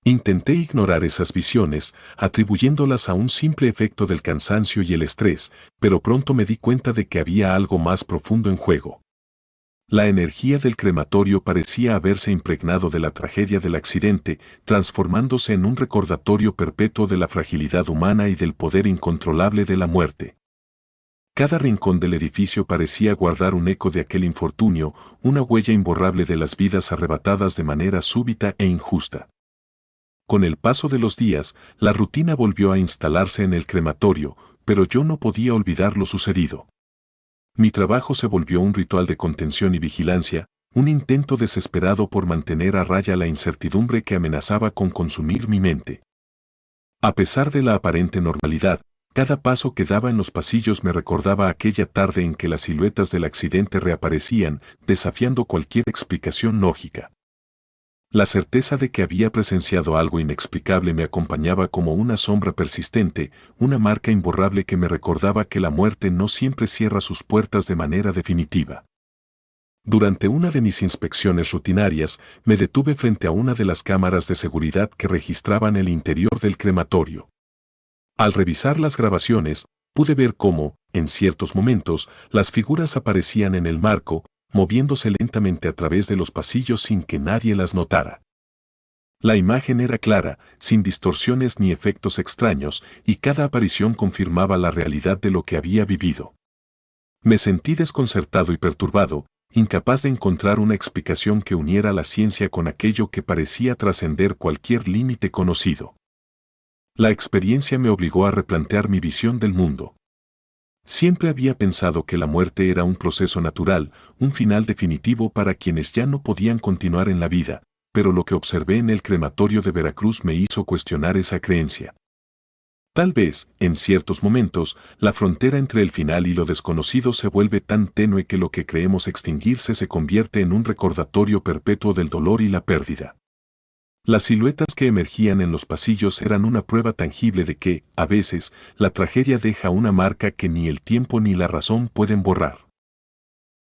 Intenté ignorar esas visiones, atribuyéndolas a un simple efecto del cansancio y el estrés, pero pronto me di cuenta de que había algo más profundo en juego. La energía del crematorio parecía haberse impregnado de la tragedia del accidente, transformándose en un recordatorio perpetuo de la fragilidad humana y del poder incontrolable de la muerte. Cada rincón del edificio parecía guardar un eco de aquel infortunio, una huella imborrable de las vidas arrebatadas de manera súbita e injusta. Con el paso de los días, la rutina volvió a instalarse en el crematorio, pero yo no podía olvidar lo sucedido. Mi trabajo se volvió un ritual de contención y vigilancia, un intento desesperado por mantener a raya la incertidumbre que amenazaba con consumir mi mente. A pesar de la aparente normalidad, cada paso que daba en los pasillos me recordaba aquella tarde en que las siluetas del accidente reaparecían, desafiando cualquier explicación lógica. La certeza de que había presenciado algo inexplicable me acompañaba como una sombra persistente, una marca imborrable que me recordaba que la muerte no siempre cierra sus puertas de manera definitiva. Durante una de mis inspecciones rutinarias, me detuve frente a una de las cámaras de seguridad que registraban el interior del crematorio. Al revisar las grabaciones, pude ver cómo, en ciertos momentos, las figuras aparecían en el marco, moviéndose lentamente a través de los pasillos sin que nadie las notara. La imagen era clara, sin distorsiones ni efectos extraños, y cada aparición confirmaba la realidad de lo que había vivido. Me sentí desconcertado y perturbado, incapaz de encontrar una explicación que uniera la ciencia con aquello que parecía trascender cualquier límite conocido. La experiencia me obligó a replantear mi visión del mundo. Siempre había pensado que la muerte era un proceso natural, un final definitivo para quienes ya no podían continuar en la vida, pero lo que observé en el crematorio de Veracruz me hizo cuestionar esa creencia. Tal vez, en ciertos momentos, la frontera entre el final y lo desconocido se vuelve tan tenue que lo que creemos extinguirse se convierte en un recordatorio perpetuo del dolor y la pérdida. Las siluetas que emergían en los pasillos eran una prueba tangible de que, a veces, la tragedia deja una marca que ni el tiempo ni la razón pueden borrar.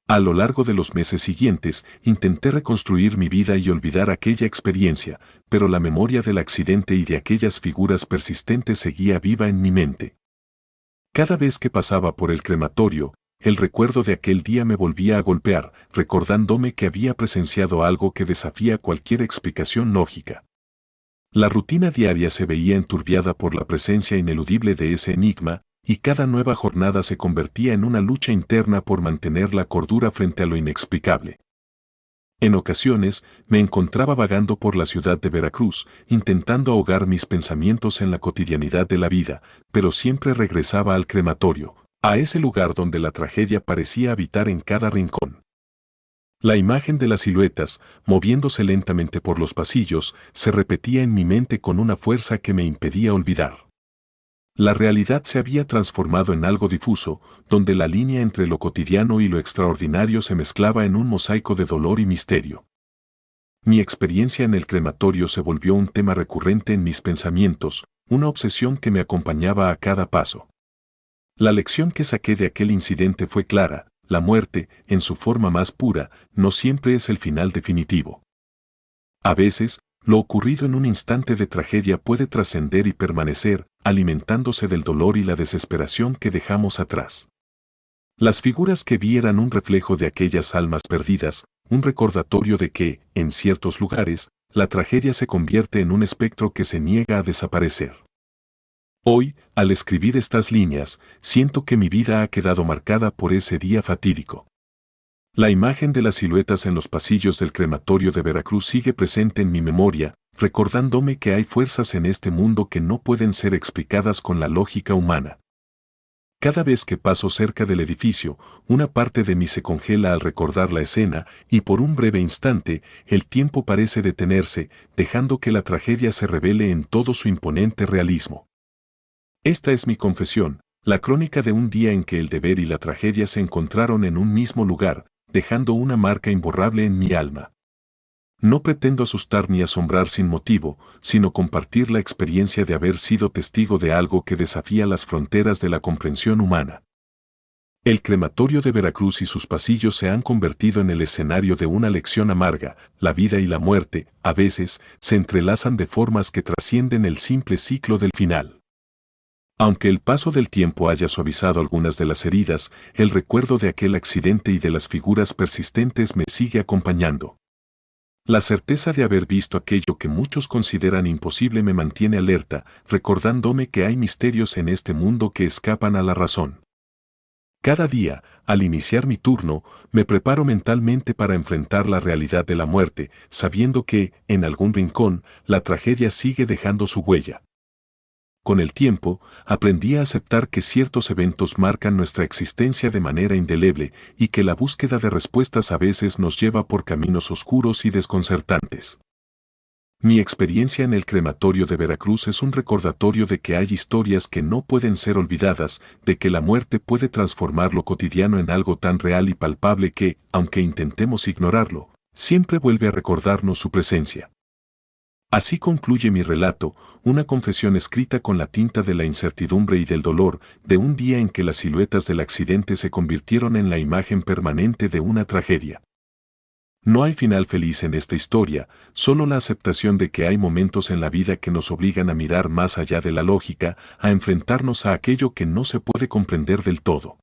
A lo largo de los meses siguientes, intenté reconstruir mi vida y olvidar aquella experiencia, pero la memoria del accidente y de aquellas figuras persistentes seguía viva en mi mente. Cada vez que pasaba por el crematorio, el recuerdo de aquel día me volvía a golpear, recordándome que había presenciado algo que desafía cualquier explicación lógica. La rutina diaria se veía enturbiada por la presencia ineludible de ese enigma, y cada nueva jornada se convertía en una lucha interna por mantener la cordura frente a lo inexplicable. En ocasiones, me encontraba vagando por la ciudad de Veracruz, intentando ahogar mis pensamientos en la cotidianidad de la vida, pero siempre regresaba al crematorio, a ese lugar donde la tragedia parecía habitar en cada rincón. La imagen de las siluetas, moviéndose lentamente por los pasillos, se repetía en mi mente con una fuerza que me impedía olvidar. La realidad se había transformado en algo difuso, donde la línea entre lo cotidiano y lo extraordinario se mezclaba en un mosaico de dolor y misterio. Mi experiencia en el crematorio se volvió un tema recurrente en mis pensamientos, una obsesión que me acompañaba a cada paso. La lección que saqué de aquel incidente fue clara: la muerte, en su forma más pura, no siempre es el final definitivo. A veces, lo ocurrido en un instante de tragedia puede trascender y permanecer, alimentándose del dolor y la desesperación que dejamos atrás. Las figuras que vi eran un reflejo de aquellas almas perdidas, un recordatorio de que, en ciertos lugares, la tragedia se convierte en un espectro que se niega a desaparecer. Hoy, al escribir estas líneas, siento que mi vida ha quedado marcada por ese día fatídico. La imagen de las siluetas en los pasillos del crematorio de Veracruz sigue presente en mi memoria, recordándome que hay fuerzas en este mundo que no pueden ser explicadas con la lógica humana. Cada vez que paso cerca del edificio, una parte de mí se congela al recordar la escena, y por un breve instante, el tiempo parece detenerse, dejando que la tragedia se revele en todo su imponente realismo. Esta es mi confesión, la crónica de un día en que el deber y la tragedia se encontraron en un mismo lugar, dejando una marca imborrable en mi alma. No pretendo asustar ni asombrar sin motivo, sino compartir la experiencia de haber sido testigo de algo que desafía las fronteras de la comprensión humana. El crematorio de Veracruz y sus pasillos se han convertido en el escenario de una lección amarga. La vida y la muerte, a veces, se entrelazan de formas que trascienden el simple ciclo del final. Aunque el paso del tiempo haya suavizado algunas de las heridas, el recuerdo de aquel accidente y de las figuras persistentes me sigue acompañando. La certeza de haber visto aquello que muchos consideran imposible me mantiene alerta, recordándome que hay misterios en este mundo que escapan a la razón. Cada día, al iniciar mi turno, me preparo mentalmente para enfrentar la realidad de la muerte, sabiendo que, en algún rincón, la tragedia sigue dejando su huella. Con el tiempo, aprendí a aceptar que ciertos eventos marcan nuestra existencia de manera indeleble y que la búsqueda de respuestas a veces nos lleva por caminos oscuros y desconcertantes. Mi experiencia en el crematorio de Veracruz es un recordatorio de que hay historias que no pueden ser olvidadas, de que la muerte puede transformar lo cotidiano en algo tan real y palpable que, aunque intentemos ignorarlo, siempre vuelve a recordarnos su presencia. Así concluye mi relato, una confesión escrita con la tinta de la incertidumbre y del dolor, de un día en que las siluetas del accidente se convirtieron en la imagen permanente de una tragedia. No hay final feliz en esta historia, solo la aceptación de que hay momentos en la vida que nos obligan a mirar más allá de la lógica, a enfrentarnos a aquello que no se puede comprender del todo.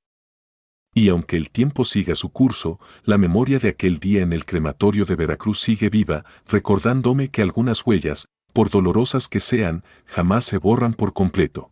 Y aunque el tiempo siga su curso, la memoria de aquel día en el crematorio de Veracruz sigue viva, recordándome que algunas huellas, por dolorosas que sean, jamás se borran por completo.